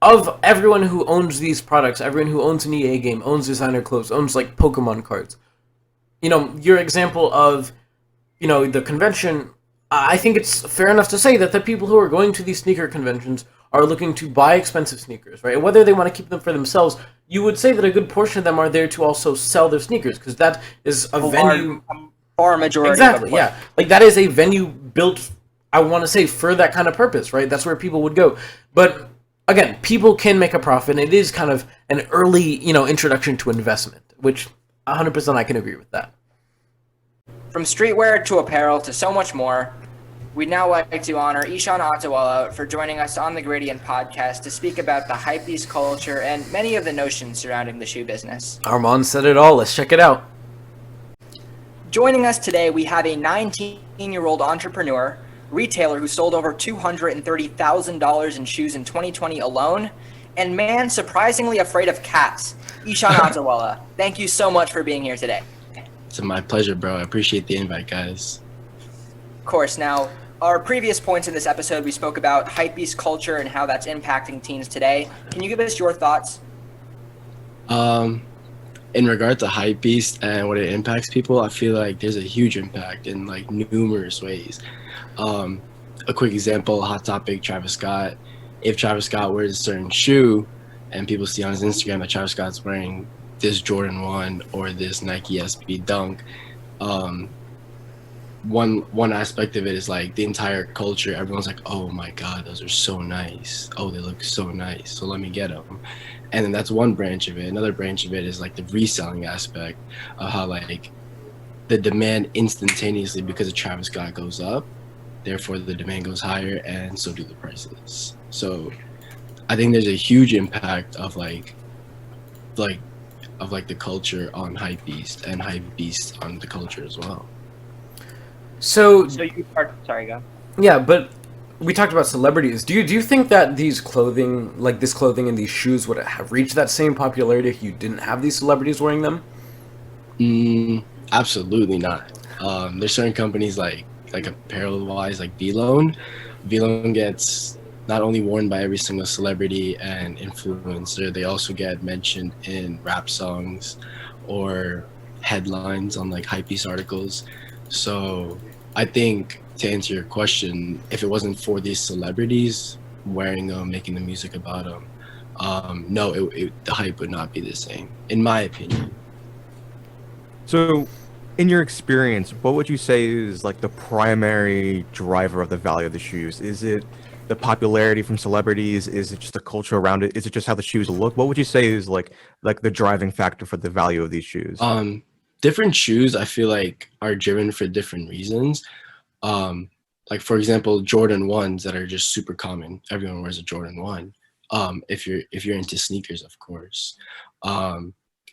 of everyone who owns these products, everyone who owns an EA game, owns designer clothes, owns Pokemon cards. Your example of, the convention, I think it's fair enough to say that the people who are going to these sneaker conventions are looking to buy expensive sneakers, right? Whether they want to keep them for themselves, you would say that a good portion of them are there to also sell their sneakers, because that is a venue. Far majority. Exactly, yeah. That is a venue built, I want to say, for that kind of purpose, right? That's where people would go. But again, people can make a profit, and it is kind of an early, introduction to investment, which 100% I can agree with that. From streetwear to apparel to so much more, we'd now like to honor Eshaan Attawala for joining us on the Gradient podcast to speak about the hypebeast culture and many of the notions surrounding the shoe business. Armand said it all. Let's check it out. Joining us today, we have a 19-year-old entrepreneur, retailer who sold over $230,000 in shoes in 2020 alone, and man surprisingly afraid of cats, Eshaan Attawala. Thank you so much for being here today. It's my pleasure, bro. I appreciate the invite, guys. Of course. Now, our previous points in this episode, we spoke about hypebeast culture and how that's impacting teens today. Can you give us your thoughts? In regard to hypebeast and what it impacts people, I feel like there's a huge impact in numerous ways. A quick example, hot topic, Travis Scott. If Travis Scott wears a certain shoe and people see on his Instagram that Travis Scott's wearing this Jordan 1 or this Nike SB Dunk, one aspect of it is the entire culture. Everyone's like, oh my god, those are so nice. Oh, they look so nice, so let me get them. And then that's one branch of it. Another branch of it is the reselling aspect of how the demand instantaneously because of Travis Scott goes up, therefore the demand goes higher, and so do the prices. So I think there's a huge impact of the culture on hypebeast, and hypebeast on the culture as well. So you are, sorry, go. Yeah, but we talked about celebrities. Do you think that these clothing, this clothing and these shoes, would have reached that same popularity if you didn't have these celebrities wearing them? Absolutely not. There's certain companies like apparel wise, like V-Loan. V-Loan gets not only worn by every single celebrity and influencer, they also get mentioned in rap songs or headlines on hypebeast articles. So I think, to answer your question, if it wasn't for these celebrities wearing them, making the music about them, no, the hype would not be the same, in my opinion. So, in your experience, what would you say is the primary driver of the value of the shoes? Is it the popularity from celebrities? Is it just the culture around it? Is it just how the shoes look? What would you say is like the driving factor for the value of these shoes? Different shoes I feel like are driven for different reasons. Like for example, Jordan 1s that are just super common. Everyone wears a Jordan 1. If you're into sneakers, of course.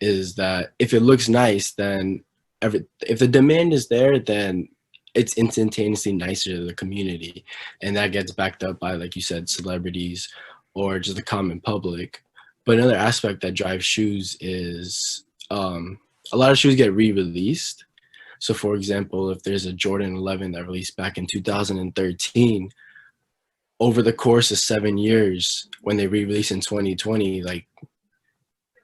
Is that if it looks nice, then if the demand is there, then it's instantaneously nicer to the community, and that gets backed up by, like you said, celebrities or just the common public. But another aspect that drives shoes is a lot of shoes get re-released. So for example, if there's a Jordan 11 that released back in 2013, over the course of 7 years, when they re-release in 2020, like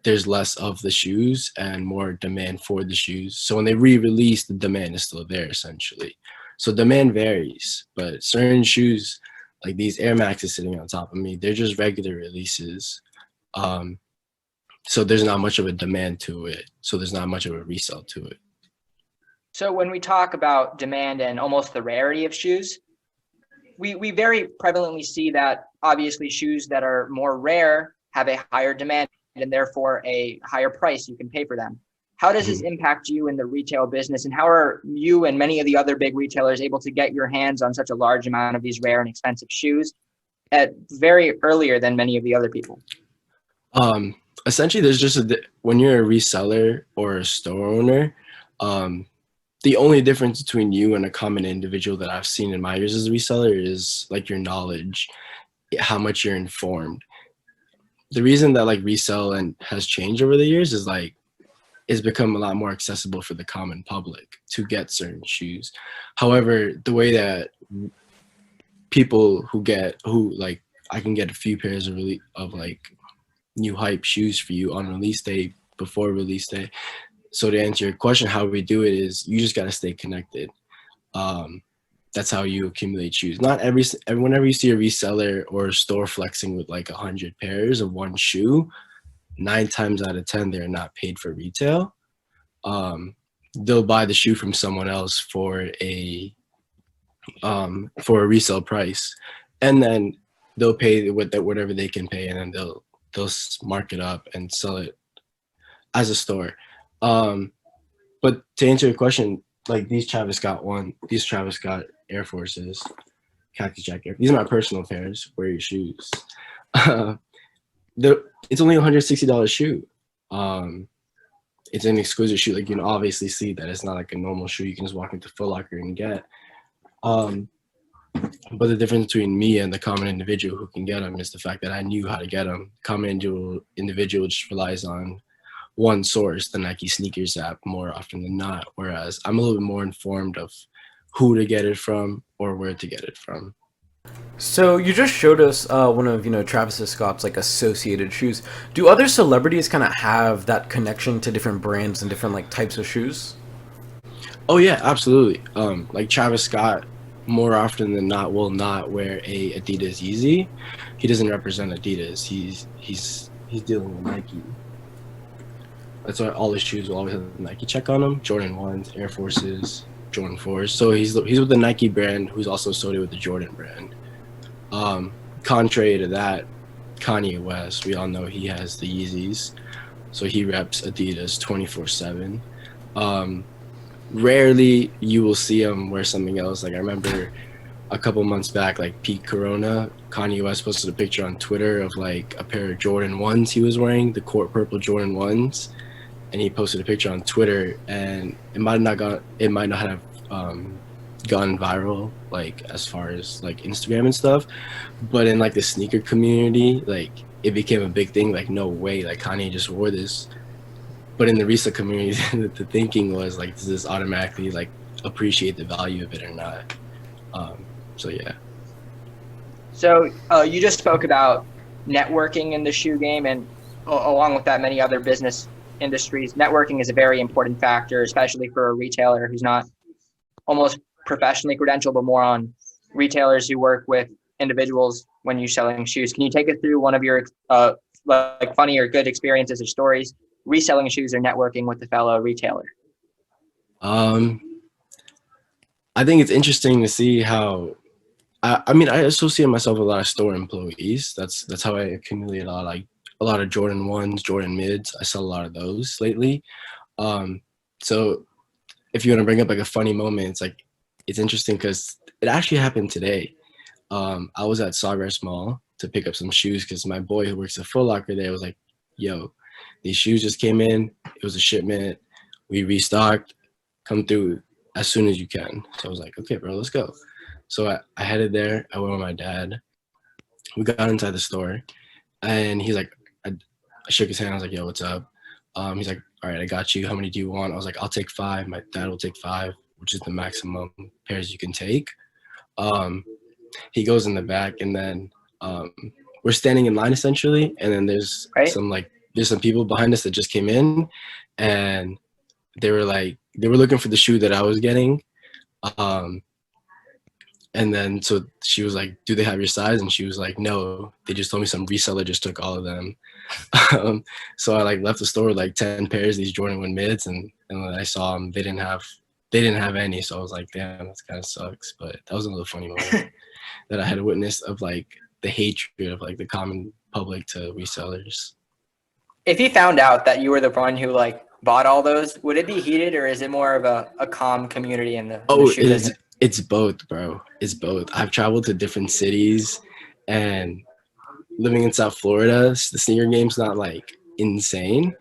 there's less of the shoes and more demand for the shoes. So when they re-release, the demand is still there essentially. So demand varies, but certain shoes, like these Air Maxes sitting on top of me, they're just regular releases. So there's not much of a demand to it. So there's not much of a resale to it. So when we talk about demand and almost the rarity of shoes, we very prevalently see that obviously shoes that are more rare have a higher demand and therefore a higher price you can pay for them. How does this impact you in the retail business, and how are you and many of the other big retailers able to get your hands on such a large amount of these rare and expensive shoes at very earlier than many of the other people? Essentially, there's just when you're a reseller or a store owner, the only difference between you and a common individual that I've seen in my years as a reseller is like your knowledge, how much you're informed. The reason that like resell and has changed over the years is like it's become a lot more accessible for the common public to get certain shoes. However, the way that people who I can get a few pairs of like new hype shoes for you on release day, before release day. So to answer your question, how we do it is you just got to stay connected. That's how you accumulate shoes. Not whenever you see a reseller or a store flexing with like 100 pairs of one shoe, 9 times out of 10, they're not paid for retail. They'll buy the shoe from someone else for a resale price, and then they'll pay whatever they can pay, and then they'll mark it up and sell it as a store. But to answer your question, like these Travis Scott Air Forces, khaki jacket. These are my personal pairs. Wear your shoes. It's only $160 shoe. It's an exquisite shoe. Like you can obviously see that it's not like a normal shoe you can just walk into Foot Locker and get. But the difference between me and the common individual who can get them is the fact that I knew how to get them. Common individual just relies on one source, the Nike sneakers app, more often than not. Whereas I'm a little bit more informed of who to get it from or where to get it from. So you just showed us one of Travis Scott's like associated shoes. Do other celebrities kind of have that connection to different brands and different like types of shoes? Oh yeah, absolutely. Like Travis Scott, more often than not, will not wear a Adidas Yeezy. He doesn't represent Adidas. He's dealing with Nike. That's why all his shoes will always have the Nike check on them. Jordan 1s, Air Forces, Jordan 4s. So he's with the Nike brand, who's also associated with the Jordan brand. Contrary to that, Kanye West, we all know he has the Yeezys. So he reps Adidas 24/7. Rarely you will see him wear something else. Like I remember a couple months back, like peak Corona, Kanye West posted a picture on Twitter of like a pair of Jordan 1s he was wearing, the court purple Jordan 1s. And he posted a picture on Twitter, and it might not have gone viral, like as far as like Instagram and stuff, but in like the sneaker community, like it became a big thing. Like no way, like Kanye just wore this. But in the resale community, the thinking was like, does this automatically like appreciate the value of it or not? So yeah. So you just spoke about networking in the shoe game, and along with that, many other business industries. Networking is a very important factor, especially for a retailer who's not almost professionally credentialed, but more on retailers who work with individuals when you're selling shoes. Can you take us through one of your like funny or good experiences or stories reselling shoes or networking with a fellow retailer? I think it's interesting to see how I mean, I associate myself with a lot of store employees. That's how I accumulate a lot of Jordan 1s, Jordan mids. I sell a lot of those lately. So if you want to bring up like a funny moment, it's interesting because it actually happened today. I was at Sawgrass Mall to pick up some shoes because my boy who works at Foot Locker there was like, "Yo, these shoes just came in. It was a shipment. We restocked. Come through as soon as you can." So I was like, "Okay, bro, let's go." So I headed there. I went with my dad. We got inside the store, and he's like, I shook his hand. I was like, "Yo, what's up?" He's like, "All right, I got you. How many do you want?" I was like, "I'll take 5. My dad will take 5, which is the maximum pairs you can take." He goes in the back, and then we're standing in line essentially, and then there's Right. some people behind us that just came in, and they were looking for the shoe that I was getting. And then so she was like, "Do they have your size?" And she was like, "No, they just told me some reseller just took all of them." So I like left the store with like 10 pairs of these Jordan 1 mids, and when I saw them, they didn't have any. So I was like, "Damn, that kind of sucks." But that was another funny moment that I had witnessed of like the hatred of like the common public to resellers. If he found out that you were the one who like bought all those, would it be heated, or is it more of a calm community in the shoe business? It's both, bro. It's both. I've traveled to different cities, and living in South Florida, the sneaker game's not like insane.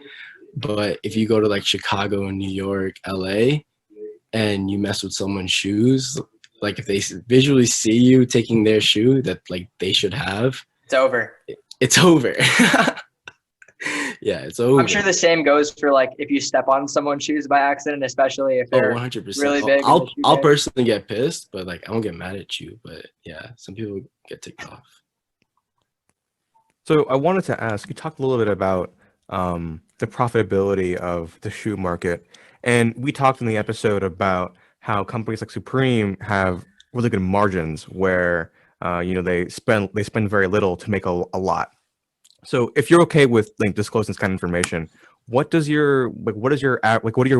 But if you go to like Chicago and New York, LA, and you mess with someone's shoes, like if they visually see you taking their shoe that like they should have, It's over. it's over. Yeah, it's over. I'm sure the same goes for like if you step on someone's shoes by accident, especially if they're 100%. really big. in the I'll shoe game. personally get pissed, but like I won't get mad at you. But yeah, some people get ticked off. So I wanted to ask, you talked a little bit about the profitability of the shoe market, and we talked in the episode about how companies like Supreme have really good margins, where they spend very little to make a lot. So if you're okay with like disclosing this kind of information, what do your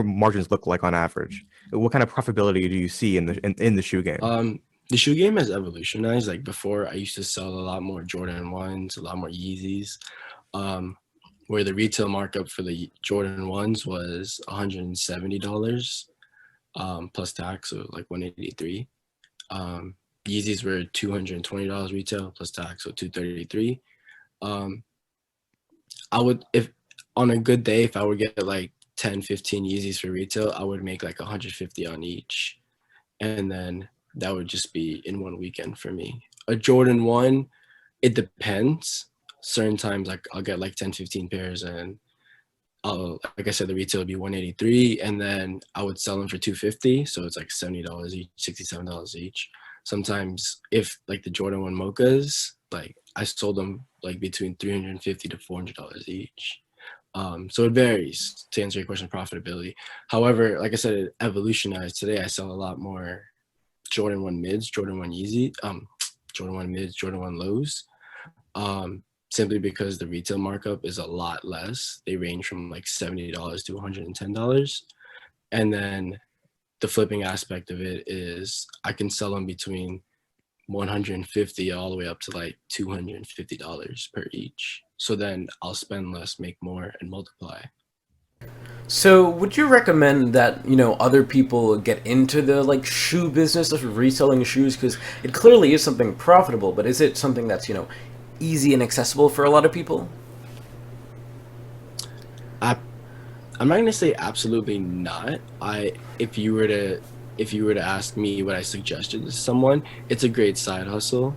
margins look like on average? What kind of profitability do you see in the shoe game? The shoe game has evolutionized. Like before, I used to sell a lot more Jordan 1s, a lot more Yeezys, where the retail markup for the Jordan 1s was $170 plus tax, so like $183. Yeezys were $220 retail plus tax, so $233. I would, if on a good day, if I would get like 10, 15 Yeezys for retail, I would make like 150 on each. And then that would just be in one weekend for me. A Jordan 1, it depends. Certain times like I'll get like 10, 15 pairs, and like I said, the retail would be 183, and then I would sell them for 250. So it's like $70 each, $67 each. Sometimes if like the Jordan 1 mochas, like I sold them like between $350 to $400 each. So it varies, to answer your question, profitability. However, like I said, it evolutionized. Today I sell a lot more Jordan 1 mids, Jordan 1 Yeezy, Jordan 1 mids, Jordan 1 lows, simply because the retail markup is a lot less. They range from like $70 to $110. And then the flipping aspect of it is I can sell them between $150 all the way up to like $250 per each. So then I'll spend less, make more, and multiply. So would you recommend that, other people get into the like shoe business of reselling shoes? Because it clearly is something profitable, but is it something that's, easy and accessible for a lot of people? I'm not gonna say absolutely not. If you were to ask me what I suggested to someone, it's a great side hustle.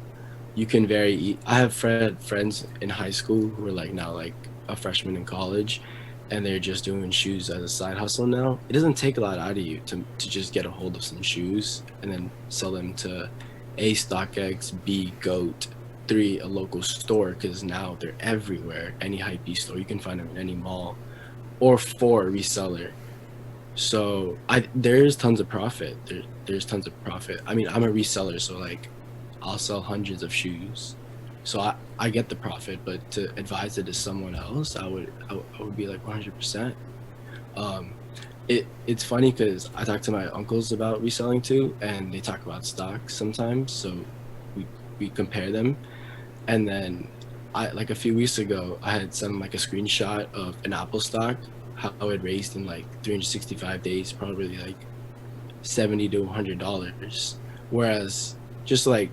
You can I have friends in high school who are like now like a freshman in college, and they're just doing shoes as a side hustle now. It doesn't take a lot out of you to just get a hold of some shoes and then sell them to A, StockX, B, GOAT, 3, a local store, because now they're everywhere. Any hypebeast store, you can find them in any mall, or 4, a reseller. So there's tons of profit. There's tons of profit. I mean, I'm a reseller, so like I'll sell hundreds of shoes. So I get the profit, but to advise it to someone else, I would be like 100%. It's funny because I talk to my uncles about reselling too, and they talk about stocks sometimes. So we compare them, and then I like a few weeks ago I had sent like a screenshot of an Apple stock, how it raised in like 365 days, probably like $70 to $100. Whereas just like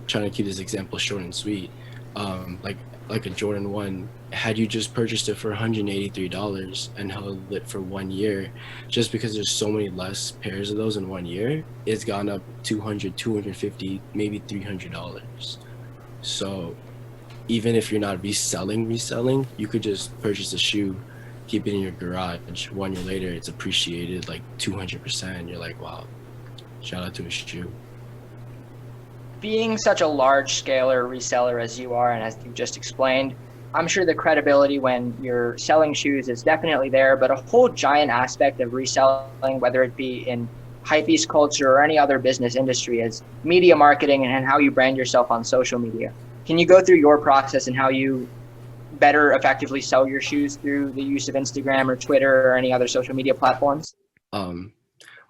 trying to keep this example short and sweet, like a Jordan 1, had you just purchased it for $183 and held it for 1 year, just because there's so many less pairs of those in 1 year, it's gone up 200, 250, maybe $300. So even if you're not reselling, you could just purchase a shoe, keep it in your garage. 1 year later, it's appreciated like 200%. You're like, wow, shout out to a shoe. Being such a large scaler reseller as you are, and as you just explained, I'm sure the credibility when you're selling shoes is definitely there, but a whole giant aspect of reselling, whether it be in hypebeast culture or any other business industry, is media marketing and how you brand yourself on social media. Can you go through your process and how you better effectively sell your shoes through the use of Instagram or Twitter or any other social media platforms?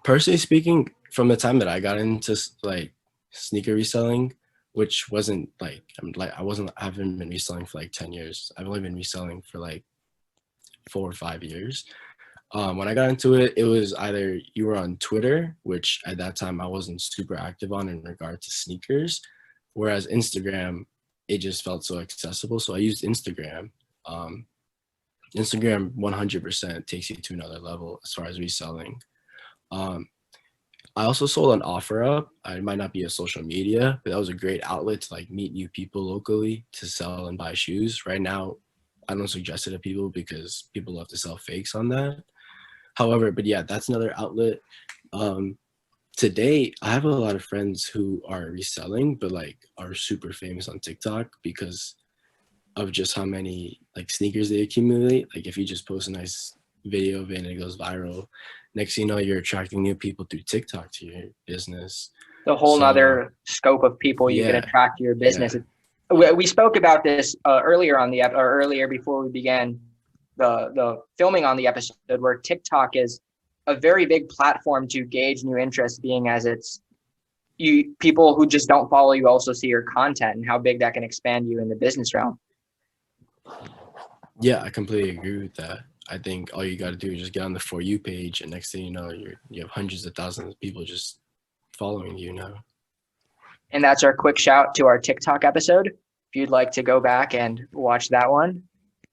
Personally speaking, from the time that I got into like sneaker reselling, which wasn't like I haven't been reselling for like 10 years. I've only been reselling for like 4 or 5 years. When I got into it, it was either you were on Twitter, which at that time I wasn't super active on in regard to sneakers, whereas Instagram, it just felt so accessible. So I used Instagram. Instagram 100% takes you to another level as far as reselling. I also sold on OfferUp. It might not be a social media, but that was a great outlet to like meet new people locally to sell and buy shoes. Right now, I don't suggest it to people because people love to sell fakes on that. However, but yeah, that's another outlet. Today, I have a lot of friends who are reselling, but like are super famous on TikTok because of just how many like sneakers they accumulate. Like if you just post a nice video of it and it goes viral, next thing you know, you're attracting new people through TikTok to your business. The whole nother scope of people you can attract to your business. Yeah. We spoke about this earlier before we began the filming on the episode, where TikTok is a very big platform to gauge new interest, being as people who just don't follow you also see your content and how big that can expand you in the business realm. Yeah, I completely agree with that. I think all you got to do is just get on the For You page, and next thing you know, you have hundreds of thousands of people just following you now. And that's our quick shout to our TikTok episode. If you'd like to go back and watch that one,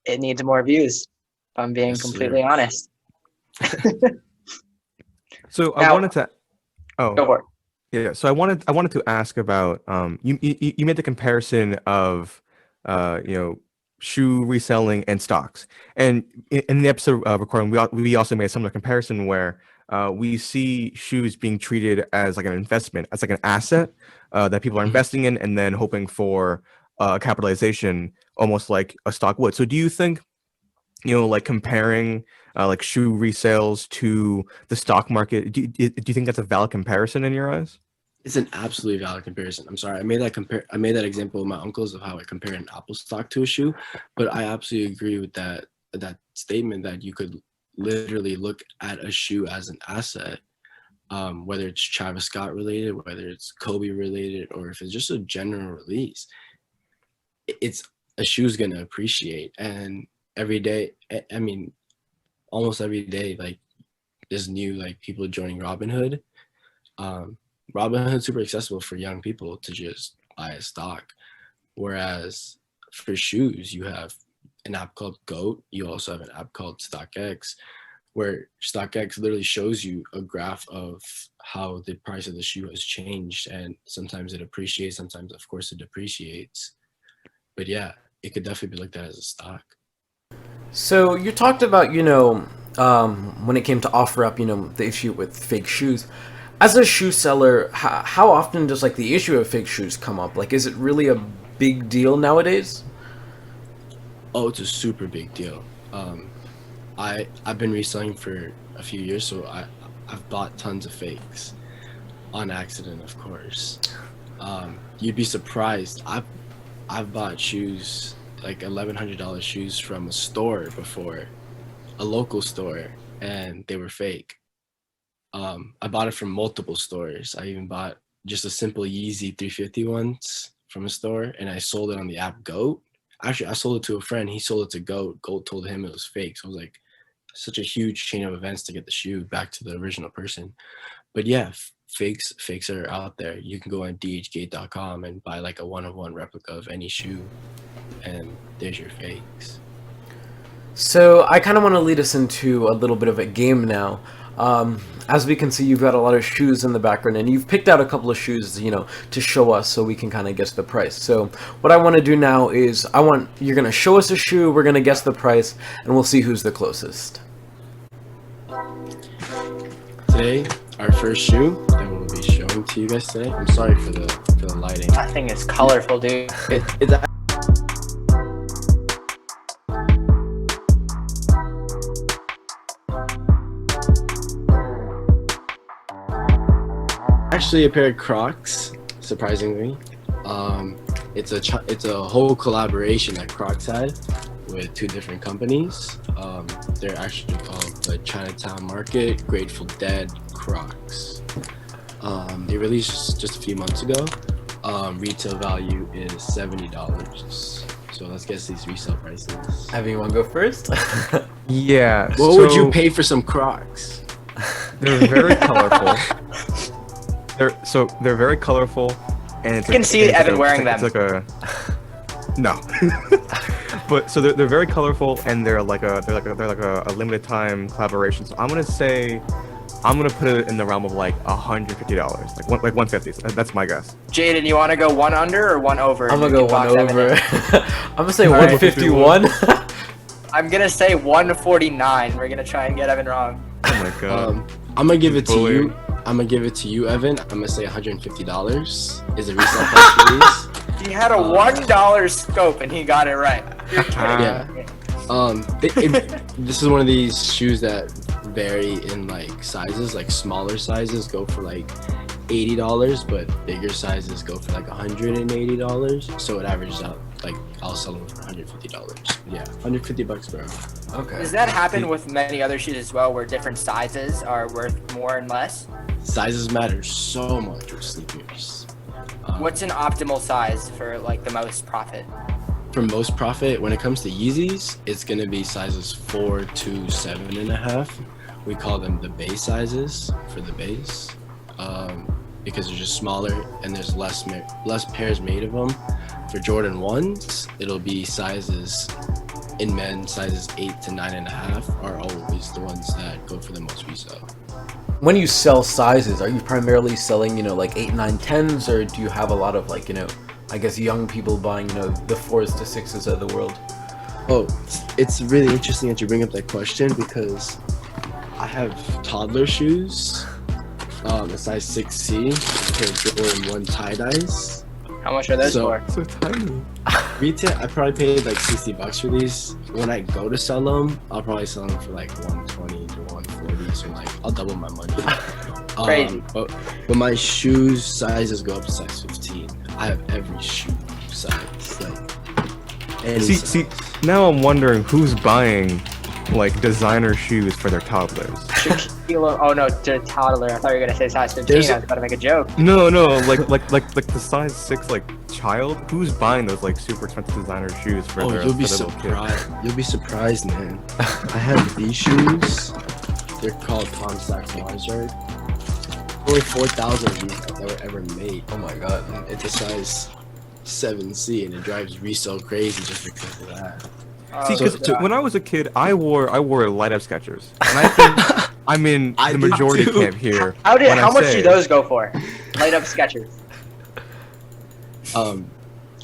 it needs more views, if I'm being completely honest. So now, I wanted to. Oh, go for it. Yeah. So I wanted to ask about you made the comparison of shoe reselling and stocks, and in the episode recording we also made a similar comparison where we see shoes being treated as like an investment, as like an asset that people are investing in and then hoping for capitalization, almost like a stock would. So do you think, like comparing like shoe resales to the stock market, do you think that's a valid comparison in your eyes? It's an absolutely valid comparison. I'm sorry, I made that example with my uncles of how I compare an Apple stock to a shoe, but I absolutely agree with that statement that you could literally look at a shoe as an asset, whether it's Travis Scott related, whether it's Kobe related, or if it's just a general release. It's a shoe's gonna appreciate, and every day, I mean, almost every day, like there's new like people joining Robinhood. Robinhood's super accessible for young people to just buy a stock, whereas for shoes you have an app called GOAT. You also have an app called StockX, where StockX literally shows you a graph of how the price of the shoe has changed, and sometimes it appreciates, sometimes of course it depreciates. But yeah, it could definitely be looked at as a stock. So you talked about, when it came to OfferUp, the issue with fake shoes. As a shoe seller, how often does like the issue of fake shoes come up? Like, is it really a big deal nowadays? Oh, it's a super big deal. I've been reselling for a few years, so I've bought tons of fakes on accident, of course. You'd be surprised. I've bought shoes, like $1,100 shoes from a store before, a local store, and they were fake. I bought it from multiple stores. I even bought just a simple Yeezy 350 ones from a store, and I sold it on the app Goat. Actually, I sold it to a friend. He sold it to Goat. Goat told him it was fake. So I was like, such a huge chain of events to get the shoe back to the original person. But yeah, fakes are out there. You can go on dhgate.com and buy like a one-of-one replica of any shoe, and there's your fakes. So I kind of want to lead us into a little bit of a game now. As we can see, you've got a lot of shoes in the background, and you've picked out a couple of shoes, to show us so we can kind of guess the price. So what I want to do now is you're going to show us a shoe, we're going to guess the price, and we'll see who's the closest. Today, our first shoe that we'll be showing to you guys today. I'm sorry for the lighting. That thing is colorful, dude. It's actually a pair of Crocs, surprisingly. It's a whole collaboration that Crocs had with two different companies. They're actually called the Chinatown Market Grateful Dead Crocs. They released just a few months ago. Retail value is $70. So let's guess these resale prices. Have you want to go first? Yeah. What would you pay for some Crocs? They're very colorful. They're very colorful, and it's You can see Evan wearing them. It's like a no, but so they're very colorful, and they're like a limited time collaboration. So I'm gonna put it in the realm of like $150, like $150. That's my guess. Jaden, you want to go one under or one over? I'm gonna go one over. I'm gonna say All right. 151. I'm gonna say 149. We're gonna try and get Evan wrong. Oh my god. I'm gonna give it to you. I'm gonna give it to you, Evan. I'm gonna say $150 is a resale price for these. He had a $1 scope and he got it right. Yeah. This is one of these shoes that vary in like sizes. Like smaller sizes go for like $80, but bigger sizes go for like $180. So it averages out. Like I'll sell them for $150. Yeah, $150, bro. Okay. Does that happen with many other shoes as well, where different sizes are worth more and less? Sizes matter so much with sneakers. What's an optimal size for like the most profit? For most profit, when it comes to Yeezys, it's gonna be sizes 4 to 7.5. We call them the base sizes for the base, because they're just smaller and there's less pairs made of them. For Jordan 1s, it'll be sizes in men, sizes 8 to 9.5 are always the ones that go for the most resale. When you sell sizes, are you primarily selling, like 8, 9, 10s, or do you have a lot of like, I guess young people buying, the 4s to 6s of the world? Oh, it's really interesting that you bring up that question, because I have toddler shoes, a size 6C, a pair of Jordan 1 tie-dyes. How much are those for? So tiny. Retail, I probably paid like $60 for these. When I go to sell them, I'll probably sell them for like 120 to 140. So like I'll double my money. Crazy. But my shoes sizes go up to size 15. I have every shoe size. Like any size. See, now I'm wondering who's buying like designer shoes for their toddlers. Shaquille, oh no, to toddler. I thought you were gonna say size 15. I was about to make a joke. No, like the size 6 like child. Who's buying those like super expensive designer shoes for their You'll be for their little kid? surprised. You'll be surprised, man. I have these shoes. They're called Palm Sacks Wizard. Only 4,000 of these that were ever made. Oh my god. It's a size 7C, and it drives resale crazy just because of that. See, because when I was a kid, I wore light up Skechers, and I think I'm in I the did majority too. camp here. How much do those go for? Light up Skechers.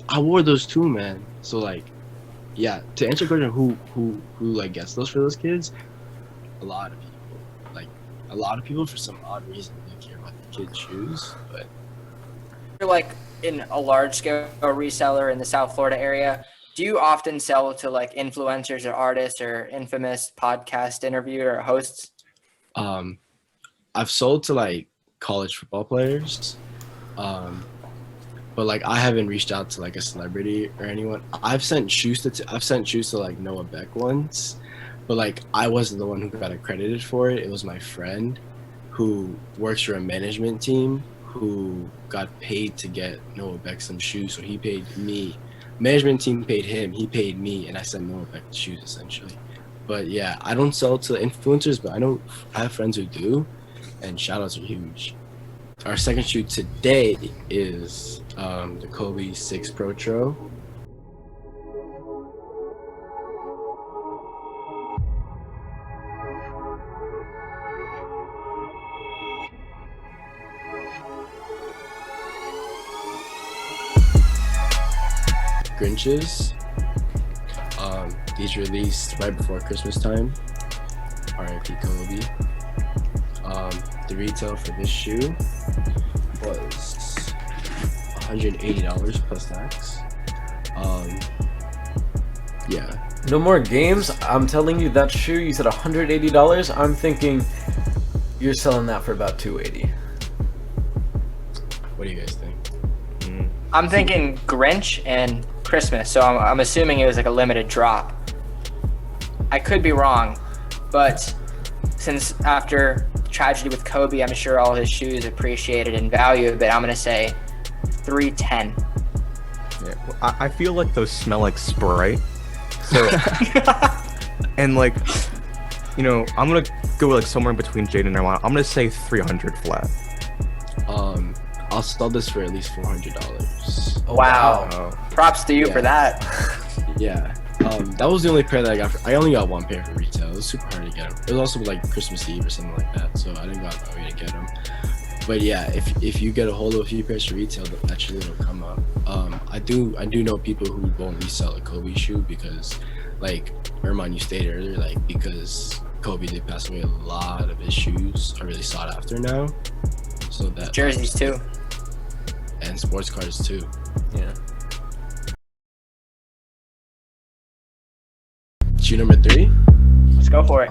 I wore those too, man. So like, yeah. To answer your question, who like gets those for those kids? A lot of people. Like a lot of people for some odd reason they care about their kids' shoes, but You're like in a large scale reseller in the South Florida area. Do you often sell to like influencers or artists or infamous podcast interviewer or hosts? I've sold to like college football players, but like I haven't reached out to like a celebrity or anyone. I've sent shoes to like Noah Beck once, but like I wasn't the one who got accredited for it. It was my friend who works for a management team who got paid to get Noah Beck some shoes. So he paid me. Management team paid him. He paid me, and I sent Noah Beck the shoes essentially. But yeah, I don't sell to influencers, but I have friends who do, and shoutouts are huge. Our second shoe today is the Kobe 6 Pro Tro. Grinches. These released right before Christmas time. R.I.P. Kobe. The retail for this shoe was $180 plus tax. Yeah. No more games. I'm telling you, that shoe you said $180. I'm thinking you're selling that for about $280. What do you guys think? I'm thinking Grinch and Christmas, so I'm assuming it was like a limited drop. I could be wrong, but since after the tragedy with Kobe, I'm sure all his shoes appreciated in value, but I'm gonna say $310. Yeah, well, I feel like those smell like spray. So, and like, you know, I'm gonna go like somewhere in between Jade and Nirvana. I'm gonna say 300 flat. I'll sell this for at least $400. Wow. Oh. Props to you Yeah. for that. Yeah. That was the only pair that I got. I only got one pair for retail. It was super hard to get them. It was also like Christmas Eve or something like that, so I didn't go out my way to get them. But yeah, if you get a hold of a few pairs for retail, actually it'll come up. I do know people who won't resell a Kobe shoe because, like Erman, you stated earlier, like because Kobe did pass away, a lot of his shoes are really sought after now. So that Jerseys too. and sports cars too. Yeah. Shoe number 3. Let's go for it.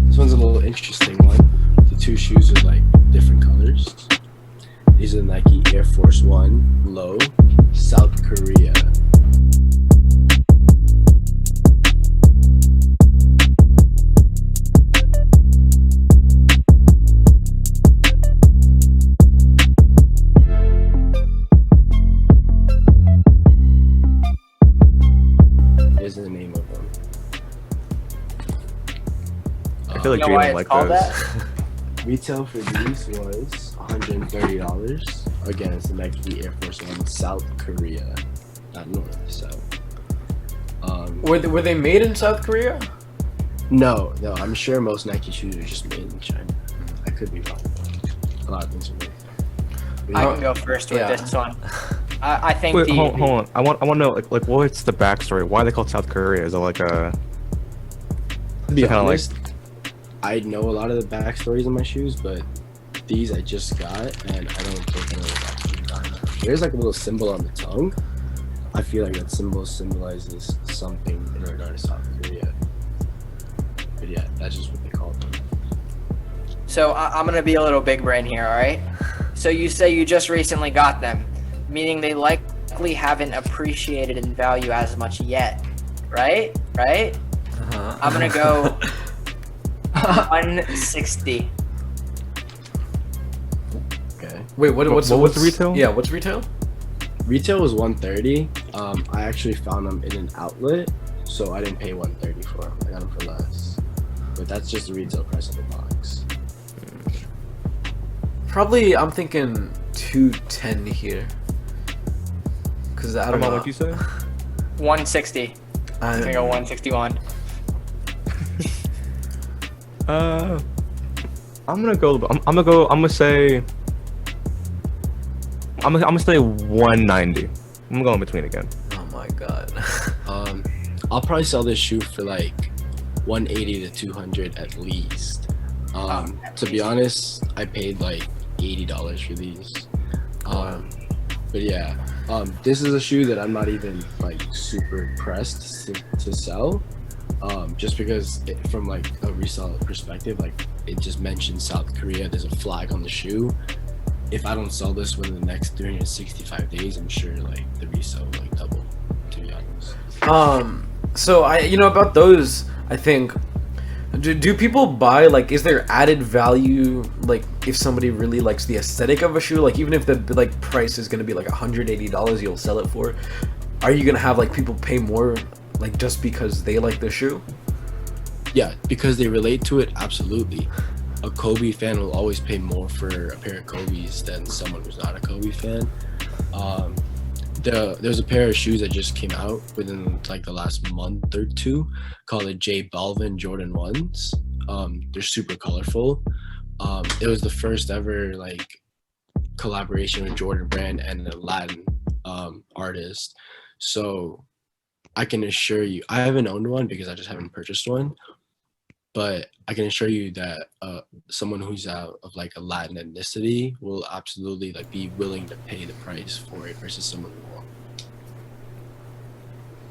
This one's a little interesting one. The two shoes are like different colors. These are the Nike Air Force One Low, South Korea. Here's the name of them. I feel like You know Jade why would it's like called those. that? Retail for these was $130. Again, it's the Nike Air Force One South Korea, not North, South. Were they made in South Korea? No, I'm sure most Nike shoes are just made in China. I could be wrong. A lot of things are made. But I yeah, can go first with Yeah. this one. I think Wait, the hold on. I want to know like what's the backstory? Why are they called South Korea? Is it like a to be kinda like- honest, I know a lot of the backstories of my shoes, but these I just got, and I don't think I know the backstory behind them. There's like a little symbol on the tongue. I feel like that symbol symbolizes something in regard to South Korea. But yeah, that's just what they call them. So I'm gonna be a little big brain here, all right? So you say you just recently got them, meaning they likely haven't appreciated in value as much yet, right? Right? Uh-huh. I'm gonna go 160. Okay. Wait, what's was the retail? Yeah, what's retail? Retail was 130. I actually found them in an outlet, so I didn't pay 130 for them. I got them for less. But that's just the retail price of the box. Probably, I'm thinking 210 here. Cause I don't know. What you say? 160. I'm gonna go 161. I'm gonna say 190. I'm gonna go in between again. Oh my god. I'll probably sell this shoe for like 180 to 200 at least. To be honest, I paid like $80 for these. But yeah, this is a shoe that I'm not even like super pressed to sell. Just because from like a resale perspective, like it just mentions South Korea. There's a flag on the shoe. If I don't sell this within the next 365 days, I'm sure like the resale will like double. To be honest. So about those, I think do people buy, like, is there added value, like, if somebody really likes the aesthetic of a shoe, like, even if the, like, price is going to be like $180 you'll sell it for, are you going to have, like, people pay more, like, just because they like the shoe? Yeah, because they relate to it, absolutely. A Kobe fan will always pay more for a pair of Kobe's than someone who's not a Kobe fan. There's a pair of shoes that just came out within like the last month or two called the J Balvin Jordan 1s. They're super colorful. It was the first ever like collaboration with Jordan brand and a Latin artist. So I can assure you, I haven't owned one because I just haven't purchased one. But I can assure you that someone who's out of like a Latin ethnicity will absolutely like be willing to pay the price for it versus someone who won't,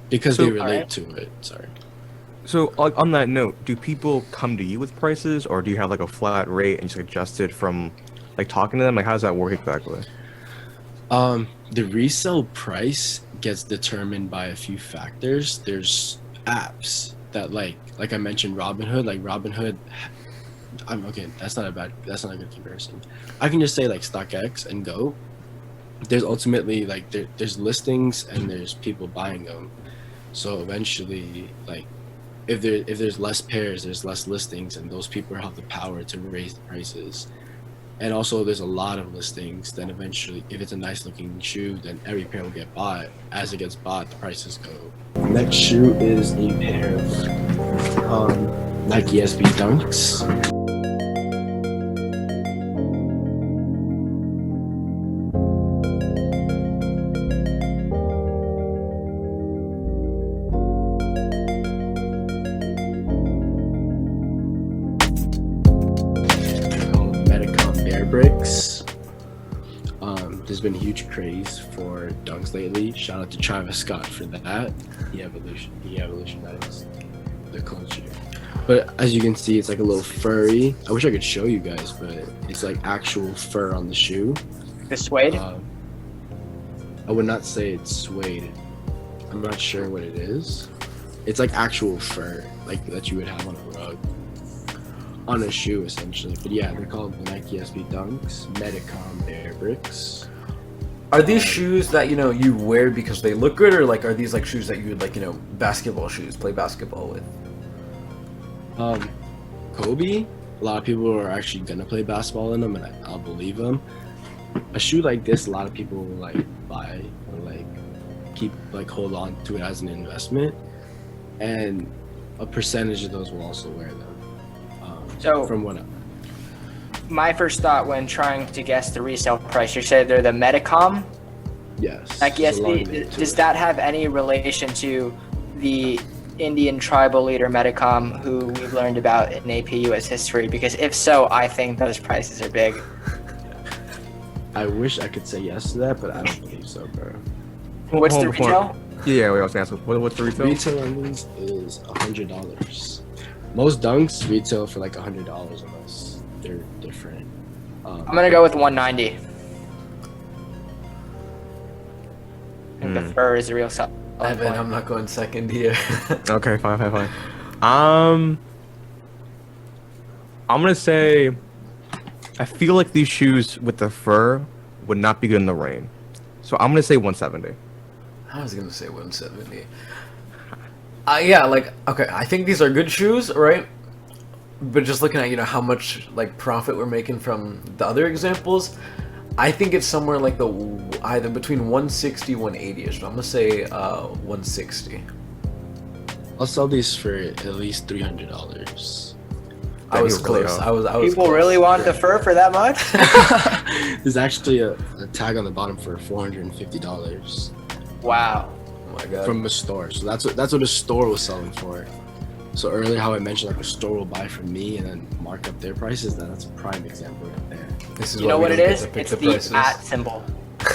because they relate to it. Sorry. So on that note, do people come to you with prices, or do you have like a flat rate and just adjust it from like talking to them? Like, how does that work exactly? The resale price gets determined by a few factors. There's apps that like I mentioned, Robinhood. Like Robinhood, that's not a good comparison. I can just say like StockX and Go. There's ultimately like there's listings and there's people buying them. So eventually, like if there's less pairs, there's less listings, and those people have the power to raise the prices. And also, there's a lot of listings. Then eventually, if it's a nice looking shoe, then every pair will get bought. As it gets bought, the prices go. Next shoe is a pair of Nike SB Dunks. Bricks. There's been a huge craze for dunks lately. Shout out to Travis Scott for that. He evolutionized the culture. But as you can see, it's like a little furry. I wish I could show you guys, but it's like actual fur on the shoe. The suede? I would not say it's suede. I'm not sure what it is. It's like actual fur, like that you would have on a rug. On a shoe, essentially. But yeah, they're called the Nike SB Dunks, Metacom Bear Bricks. Are these shoes that, you know, you wear because they look good, or like are these like shoes that you would like, you know, basketball shoes, play basketball with? Kobe, a lot of people are actually gonna play basketball in them, and I'll believe them. A shoe like this, a lot of people will like buy or like hold on to it as an investment, and a percentage of those will also wear them. So from what my first thought when trying to guess the resale price, you said they're the Metacom yes, Nike SB. Does that have any relation to the Indian tribal leader Metacom, who we've learned about in AP US history? Because if so, I think those prices are big. I wish I could say yes to that, but I don't believe so, bro. What's the retail? Yeah, wait, I was gonna ask, what's the retail? Retail on these is $100. Most dunks retail for like $100 unless they're different. I'm gonna go with 190. I think the fur is the real selling point. Evan, I'm not going second here. Okay, fine. I'm gonna say, I feel like these shoes with the fur would not be good in the rain, so I'm gonna say 170. I was gonna say 170. Yeah, like, okay, I think these are good shoes, right? But just looking at, you know, how much like profit we're making from the other examples, I think it's somewhere like either between 160 180ish. So I'm gonna say 160. I'll sell these for at least $300. I was close. I was People close. really want the fur for that much? There's actually a tag on the bottom for $450 Wow. Oh my god. from a store. So that's what a store was selling for. So earlier, how I mentioned like a store will buy from me and then mark up their prices. That's a prime example right there. This is You why know we what it don't get is? to pick It's the the prices. at symbol.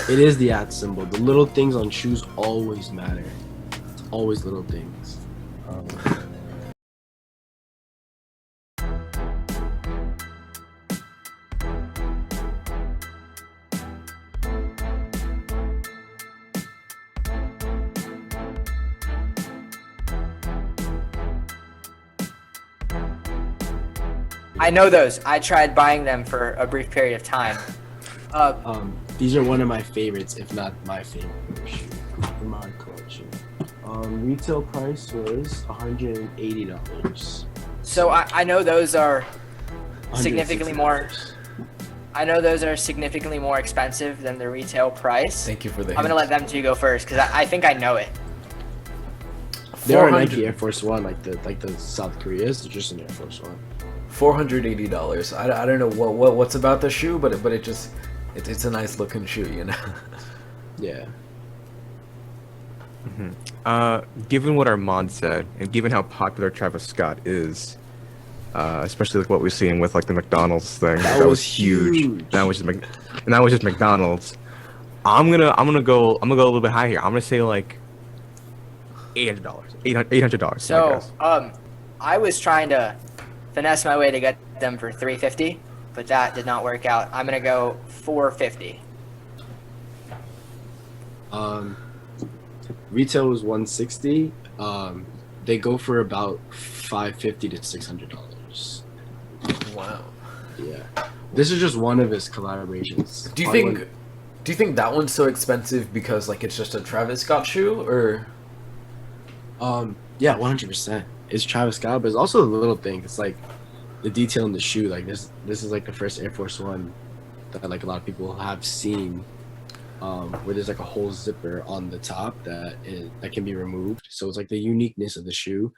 It is the at symbol. The little things on shoes always matter. It's always little things. I know those. I tried buying them for a brief period of time. These are one of my favorites, if not my favorite shoe in my collection. Retail price was $180. So I know those are significantly more. $160. I know those are significantly more expensive than the retail price. Thank you for the I'm gonna let them two go first because I think I know it. They're a Nike Air Force One, like the South Koreas. They're just an Air Force One. $480. I don't know what's about the shoe, but it's a nice looking shoe, you know. Yeah. Given what Armand said, and given how popular Travis Scott is, especially like what we're seeing with like the McDonald's thing, That was huge. That was just McDonald's. I'm gonna go a little bit high here. I'm gonna say like $800, $800. So I was trying to finesse my way to get them for $350, but that did not work out. I'm gonna go $450. Retail was $160. They go for about $550 to $600. Wow. Yeah. This is just one of his collaborations. Do you think that one's so expensive because like it's just a Travis Scott shoe, or? Yeah, 100%. It's Travis Scott, but it's also the little thing. It's like the detail in the shoe. Like this is like the first Air Force One that like a lot of people have seen, where there's like a whole zipper on the top that can be removed. So it's like the uniqueness of the shoe.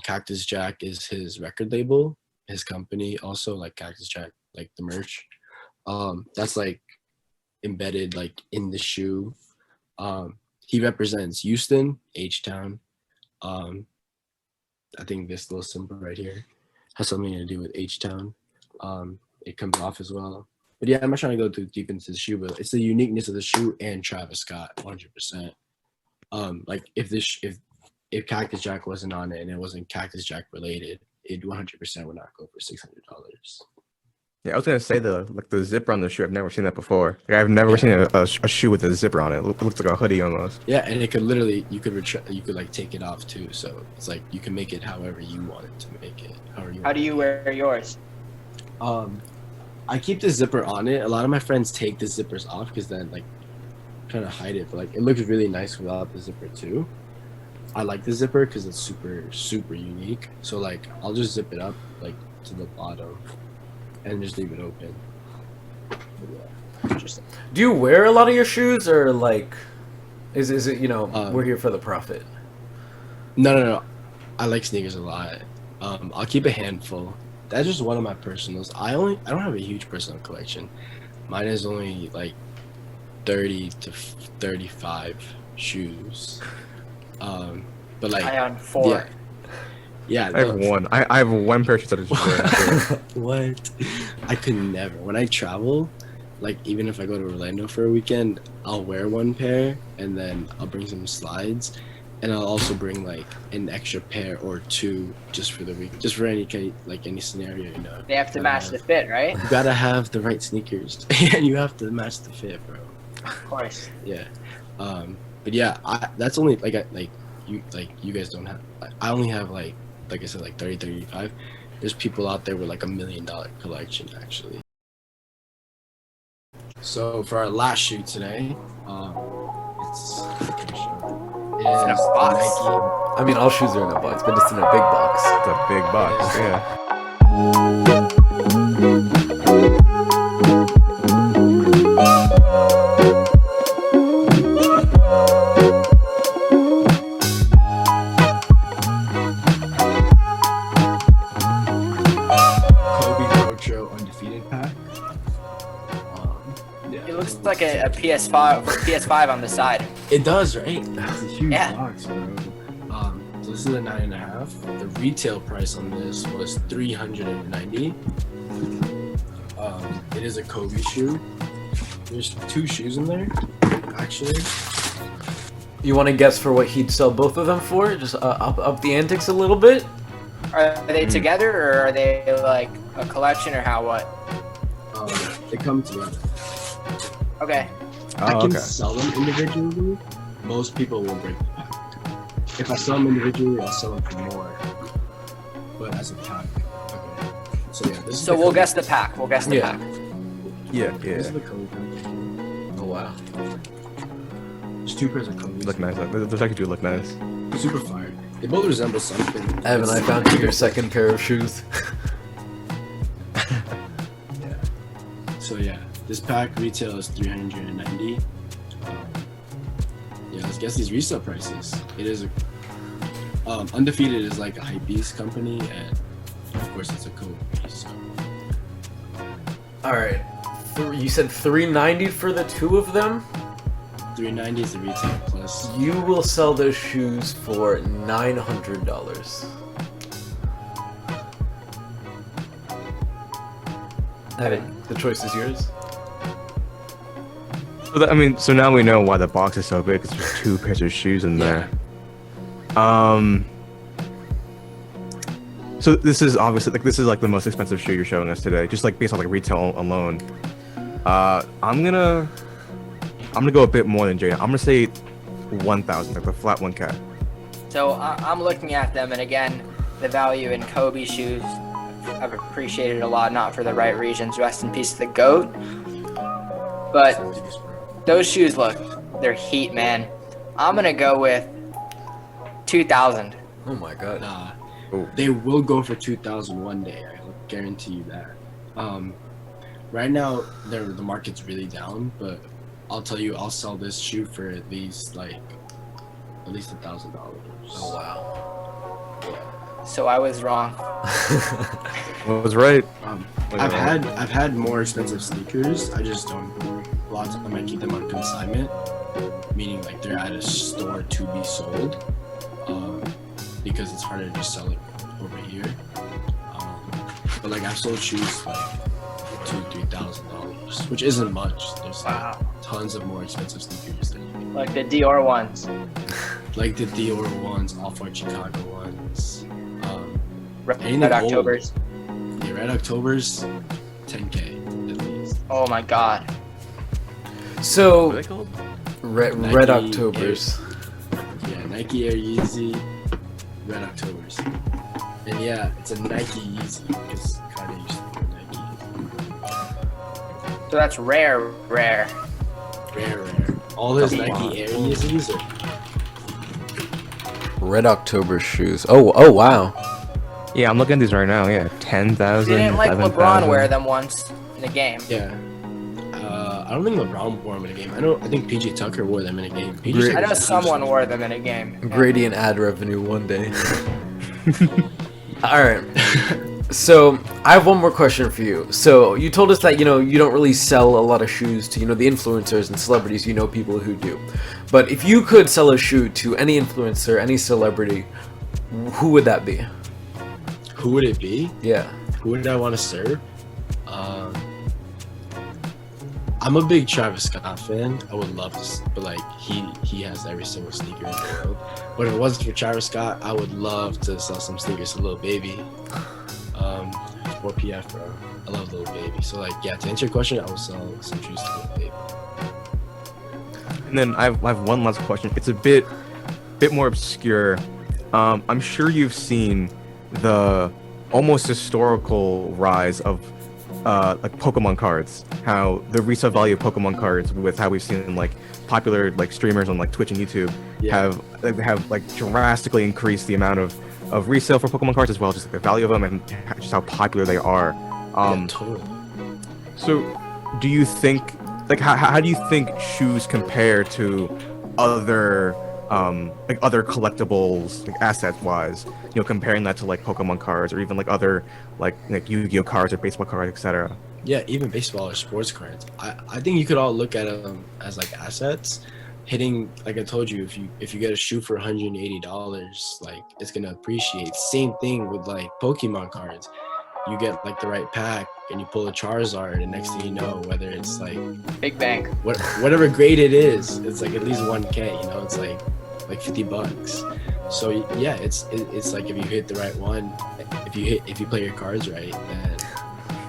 Cactus Jack is his record label, his company also, like Cactus Jack, like the merch. That's like embedded like in the shoe. He represents Houston, H-Town. I think this little symbol right here has something to do with H-Town. It comes off as well. But yeah, I'm not trying to go too deep into the shoe, but it's the uniqueness of the shoe and Travis Scott, 100%. Like if Cactus Jack wasn't on it and it wasn't Cactus Jack related, it 100% would not go for $600. Yeah, I was gonna say the zipper on the shoe. I've never seen that before. Like I've never seen a shoe with a zipper on it. It looks like a hoodie almost. Yeah, and it could literally you could like take it off too. So it's like you can make it however you want it to make it. How do you wear yours? I keep the zipper on it. A lot of my friends take the zippers off because then like trying to hide it, but like it looks really nice without the zipper too. I like the zipper because it's super unique. So like I'll just zip it up like to the bottom and just leave it open. But yeah, interesting. Do you wear a lot of your shoes, or like, is it we're here for the profit? No. I like sneakers a lot. I'll keep a handful. That's just one of my personals. I don't have a huge personal collection. Mine is only like 30 to 35 shoes. But like I own 4. Yeah, I have one. I have one pair of shoes that is just wearing. What? I could never. When I travel, like even if I go to Orlando for a weekend, I'll wear one pair and then I'll bring some slides, and I'll also bring like an extra pair or two just for the week, just for any scenario, you know. They have to match the fit, right? You gotta have the right sneakers, and you have to match the fit, bro. Of course. Yeah. But yeah, that's only you guys don't have. I only have like I said, like 30, 35. There's people out there with like $1 million collection actually. So for our last shoot today, it's in a box. I mean, all shoes are in a box, but it's in a big box. It's a big box. Yeah. It looks like a PS5 on the side. It does, right? It's a huge Yeah. box, bro. So this is a 9.5. The retail price on this was $390. It is a Kobe shoe. There's 2 shoes in there, actually. You want to guess for what he'd sell both of them for? Just up the antics a little bit. Are they together, or are they like a collection, or how? What? They come together. Okay. I Oh, can okay. sell them individually. Most people will break the pack. If I sell them individually, I'll sell them for more. But as a pack, okay. So yeah, this is So the we'll code. guess the pack. We'll guess the Yeah. pack. Yeah, This is yeah. the code. Oh wow. There's 2 pairs of codes. Look nice. Those actually do look nice. Super fire. They both resemble something. Evan, I found you your second pair of shoes. Yeah. So yeah, this pack retail is $390. Yeah, let's guess these resale prices. It is a Undefeated is like a hypebeast company, and of course it's a code piece. So. All right. You said $390 for the 2 of them. $390 is the retail plus. You will sell those shoes for $900. Evan, the choice is yours. So so now we know why the box is so big. It's just 2 pairs of shoes in there. So this is obviously this is the most expensive shoe you're showing us today, just based on retail alone. I'm gonna go a bit more than Jay. I'm gonna say 1,000, the flat 1K. So I'm looking at them, and again, the value in Kobe shoes, I've appreciated a lot, not for the right reasons. Rest in peace to the GOAT. But those shoes they're heat, man. I'm gonna go with 2,000. Oh my god. Nah, Ooh. they will go for 2,000 one day. I'll guarantee you that. Right now, the market's really down, but I'll tell you, I'll sell this shoe for at least $1,000. Oh wow. So I was wrong. I was right. I've had more expensive sneakers. I just don't. A lot of time I keep them on consignment, meaning they're at a store to be sold, because it's harder to sell it over here. But I've sold shoes for $2,000-$3,000, which isn't much. There's tons of more expensive sneakers than you can. Like the Dior ones. Like the Dior ones, Off-White Chicago ones. Red Anything old. Octobers. The Red Octobers, 10K at least. Oh my god. So What are they called? Red Nike Octobers. Yeah, Nike Air Yeezy, Red Octobers. And yeah, it's a Nike Yeezy because Kanye used to wear Nike. So that's rare. Rare. All those Oh, Nike wow. Air Yeezys are Red October shoes. Oh wow. Yeah, I'm looking at these right now. Yeah, 10,000. Didn't LeBron 11,000. wear them once in a game? yeah. I don't think LeBron wore them in a game. I think PJ Tucker wore them in a game. PJ Great. I Tucker's know a someone huge- wore them in a game. Gradient ad revenue one day. All right. So I have one more question for you. So you told us that you don't really sell a lot of shoes to the influencers and celebrities. People who do. But if you could sell a shoe to any influencer, any celebrity, who would that be? Who would it be? Yeah. Who would I want to serve? I'm a big Travis Scott fan. I would love to, but he has every single sneaker in the world. But if it wasn't for Travis Scott, I would love to sell some sneakers to Lil Baby. Or PF, bro. I love Lil Baby. So to answer your question, I will sell some shoes to Lil Baby. And then I have one last question. It's a bit more obscure. I'm sure you've seen the almost historical rise of Pokemon cards. How the resale value of Pokemon cards, with how we've seen popular streamers on Twitch and YouTube, have drastically increased the amount of resale for Pokemon cards, as well as just the value of them and just how popular they are. Totally. So, do you think how do you think shoes compare to other other collectibles assets wise? Comparing that to Pokemon cards or even other Yu-Gi-Oh cards or baseball cards, etc. Yeah, even baseball or sports cards. I think you could all look at them as assets. Hitting, I told you, if you get a shoe for $180, it's gonna appreciate. Same thing with Pokemon cards. You get the right pack and you pull a Charizard, and next thing you know, whether it's Big Bang. whatever grade it is, it's at least 1K. It's $50. So yeah, it's if you hit the right one, if you play your cards right, then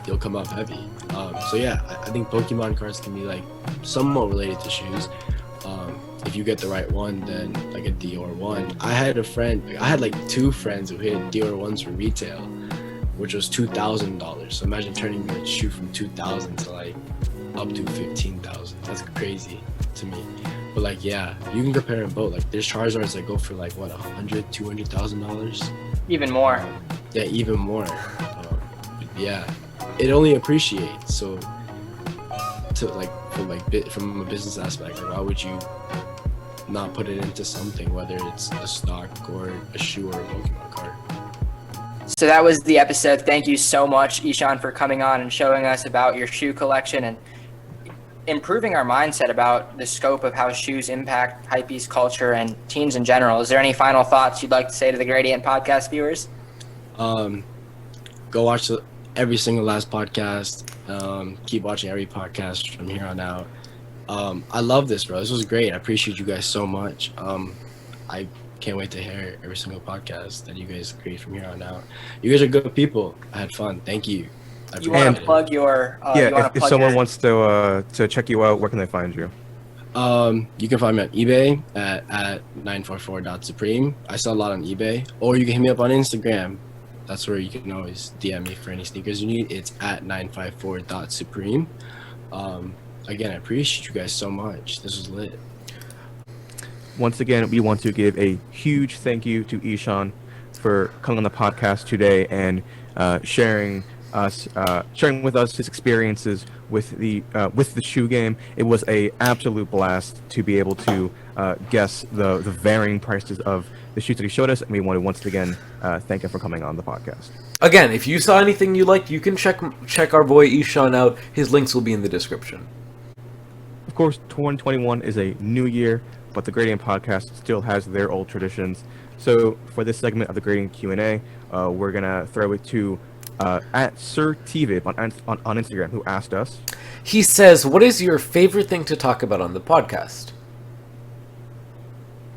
you'll come up heavy. So yeah, I think Pokemon cards can be somewhat related to shoes. If you get the right one, then a Dior one. I had 2 friends who hit Dior ones for retail, which was $2,000. So imagine turning a shoe from 2,000 to like up to 15,000. That's crazy to me. But like, yeah, you can compare them both. Like, there's Charizards that go for like what, $100,000-$200,000. Even more. Yeah, even more. Yeah, it only appreciates. So, from a business aspect, like, why would you not put it into something, whether it's a stock or a shoe or a Pokemon card? So that was the episode. Thank you so much, Eshaan, for coming on and showing us about your shoe collection and improving our mindset about the scope of how shoes impact hypebeast culture and teens in general. Is there any final thoughts you'd like to say to the Gradient podcast viewers? Go watch every single last podcast. Keep watching every podcast from here on out. I love this, bro. This was great. I appreciate you guys so much. I can't wait to hear every single podcast that you guys create from here on out. You guys are good people. I had fun. Thank you. You want to plug your if someone wants to check you out, where can they find you? You can find me on eBay at 944.supreme. I sell a lot on eBay, or you can hit me up on Instagram. That's where you can always DM me for any sneakers you need. It's at 954.supreme. Again, I appreciate you guys so much. This was lit. Once again, we want to give a huge thank you to Eshaan for coming on the podcast today and sharing with us his experiences with the shoe game. It was a absolute blast to be able to guess the varying prices of the shoes that he showed us, and we want to once again thank him for coming on the podcast. Again, if you saw anything you liked, you can check our boy Eshaan out. His links will be in the description. Of course, 2021 is a new year, but the Gradient podcast still has their old traditions. So for this segment of the Gradient Q&A, we're gonna throw it to at Sir Tvib on Instagram, who asked us. He says, "What is your favorite thing to talk about on the podcast?"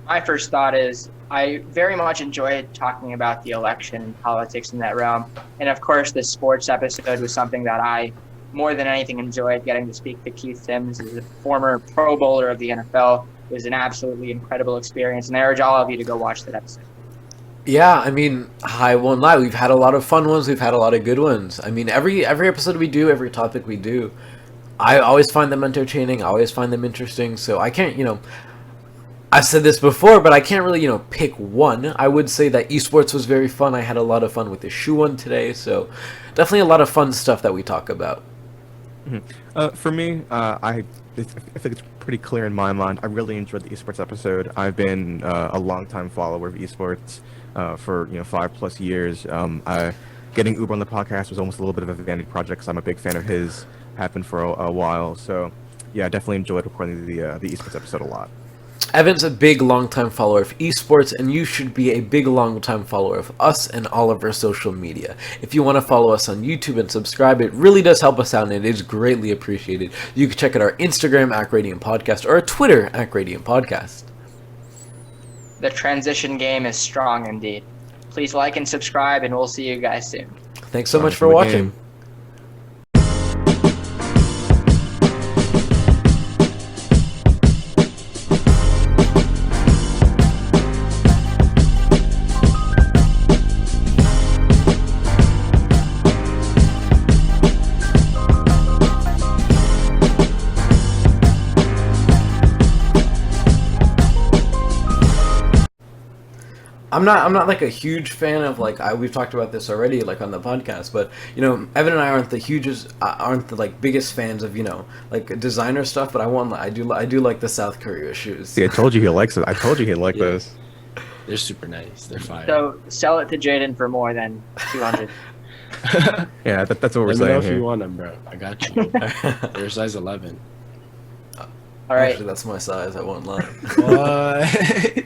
My first thought is I very much enjoyed talking about the election and politics in that realm. And of course, the sports episode was something that I, more than anything, enjoyed. Getting to speak to Keith Sims, as a former Pro Bowler of the NFL. It was an absolutely incredible experience, and I urge all of you to go watch that episode. Yeah, I mean, I won't lie. We've had a lot of fun ones. We've had a lot of good ones. I mean, every episode we do, every topic we do, I always find them entertaining. I always find them interesting. So I can't, I've said this before, but I can't really, pick one. I would say that esports was very fun. I had a lot of fun with the shoe one today. So definitely a lot of fun stuff that we talk about. Mm-hmm. For me, I think it's pretty clear in my mind. I really enjoyed the esports episode. I've been a longtime follower of esports for 5+ years. Getting Uber on the podcast was almost a little bit of a vanity project because I'm a big fan of his. Have been for a while. So yeah, I definitely enjoyed recording the esports episode a lot. Evan's a big, long-time follower of esports, and you should be a big, long-time follower of us and all of our social media. If you want to follow us on YouTube and subscribe, it really does help us out, and it is greatly appreciated. You can check out our Instagram, @GradientPodcast, or our Twitter, @GradientPodcast. The transition game is strong indeed. Please like and subscribe, and we'll see you guys soon. Thanks so much for watching. I'm not like a huge fan of we've talked about this already on the podcast, but Evan and I aren't the biggest fans of designer stuff, but I do like the South Korea shoes. See, I told you he likes it. I told you he'd like those. They're super nice. They're fire. So sell it to Jaden for more than 200. Yeah, that's what we're Let saying me know if here. you want them, bro. I got you. They're size 11. All right. Actually, that's my size. I won't lie. What?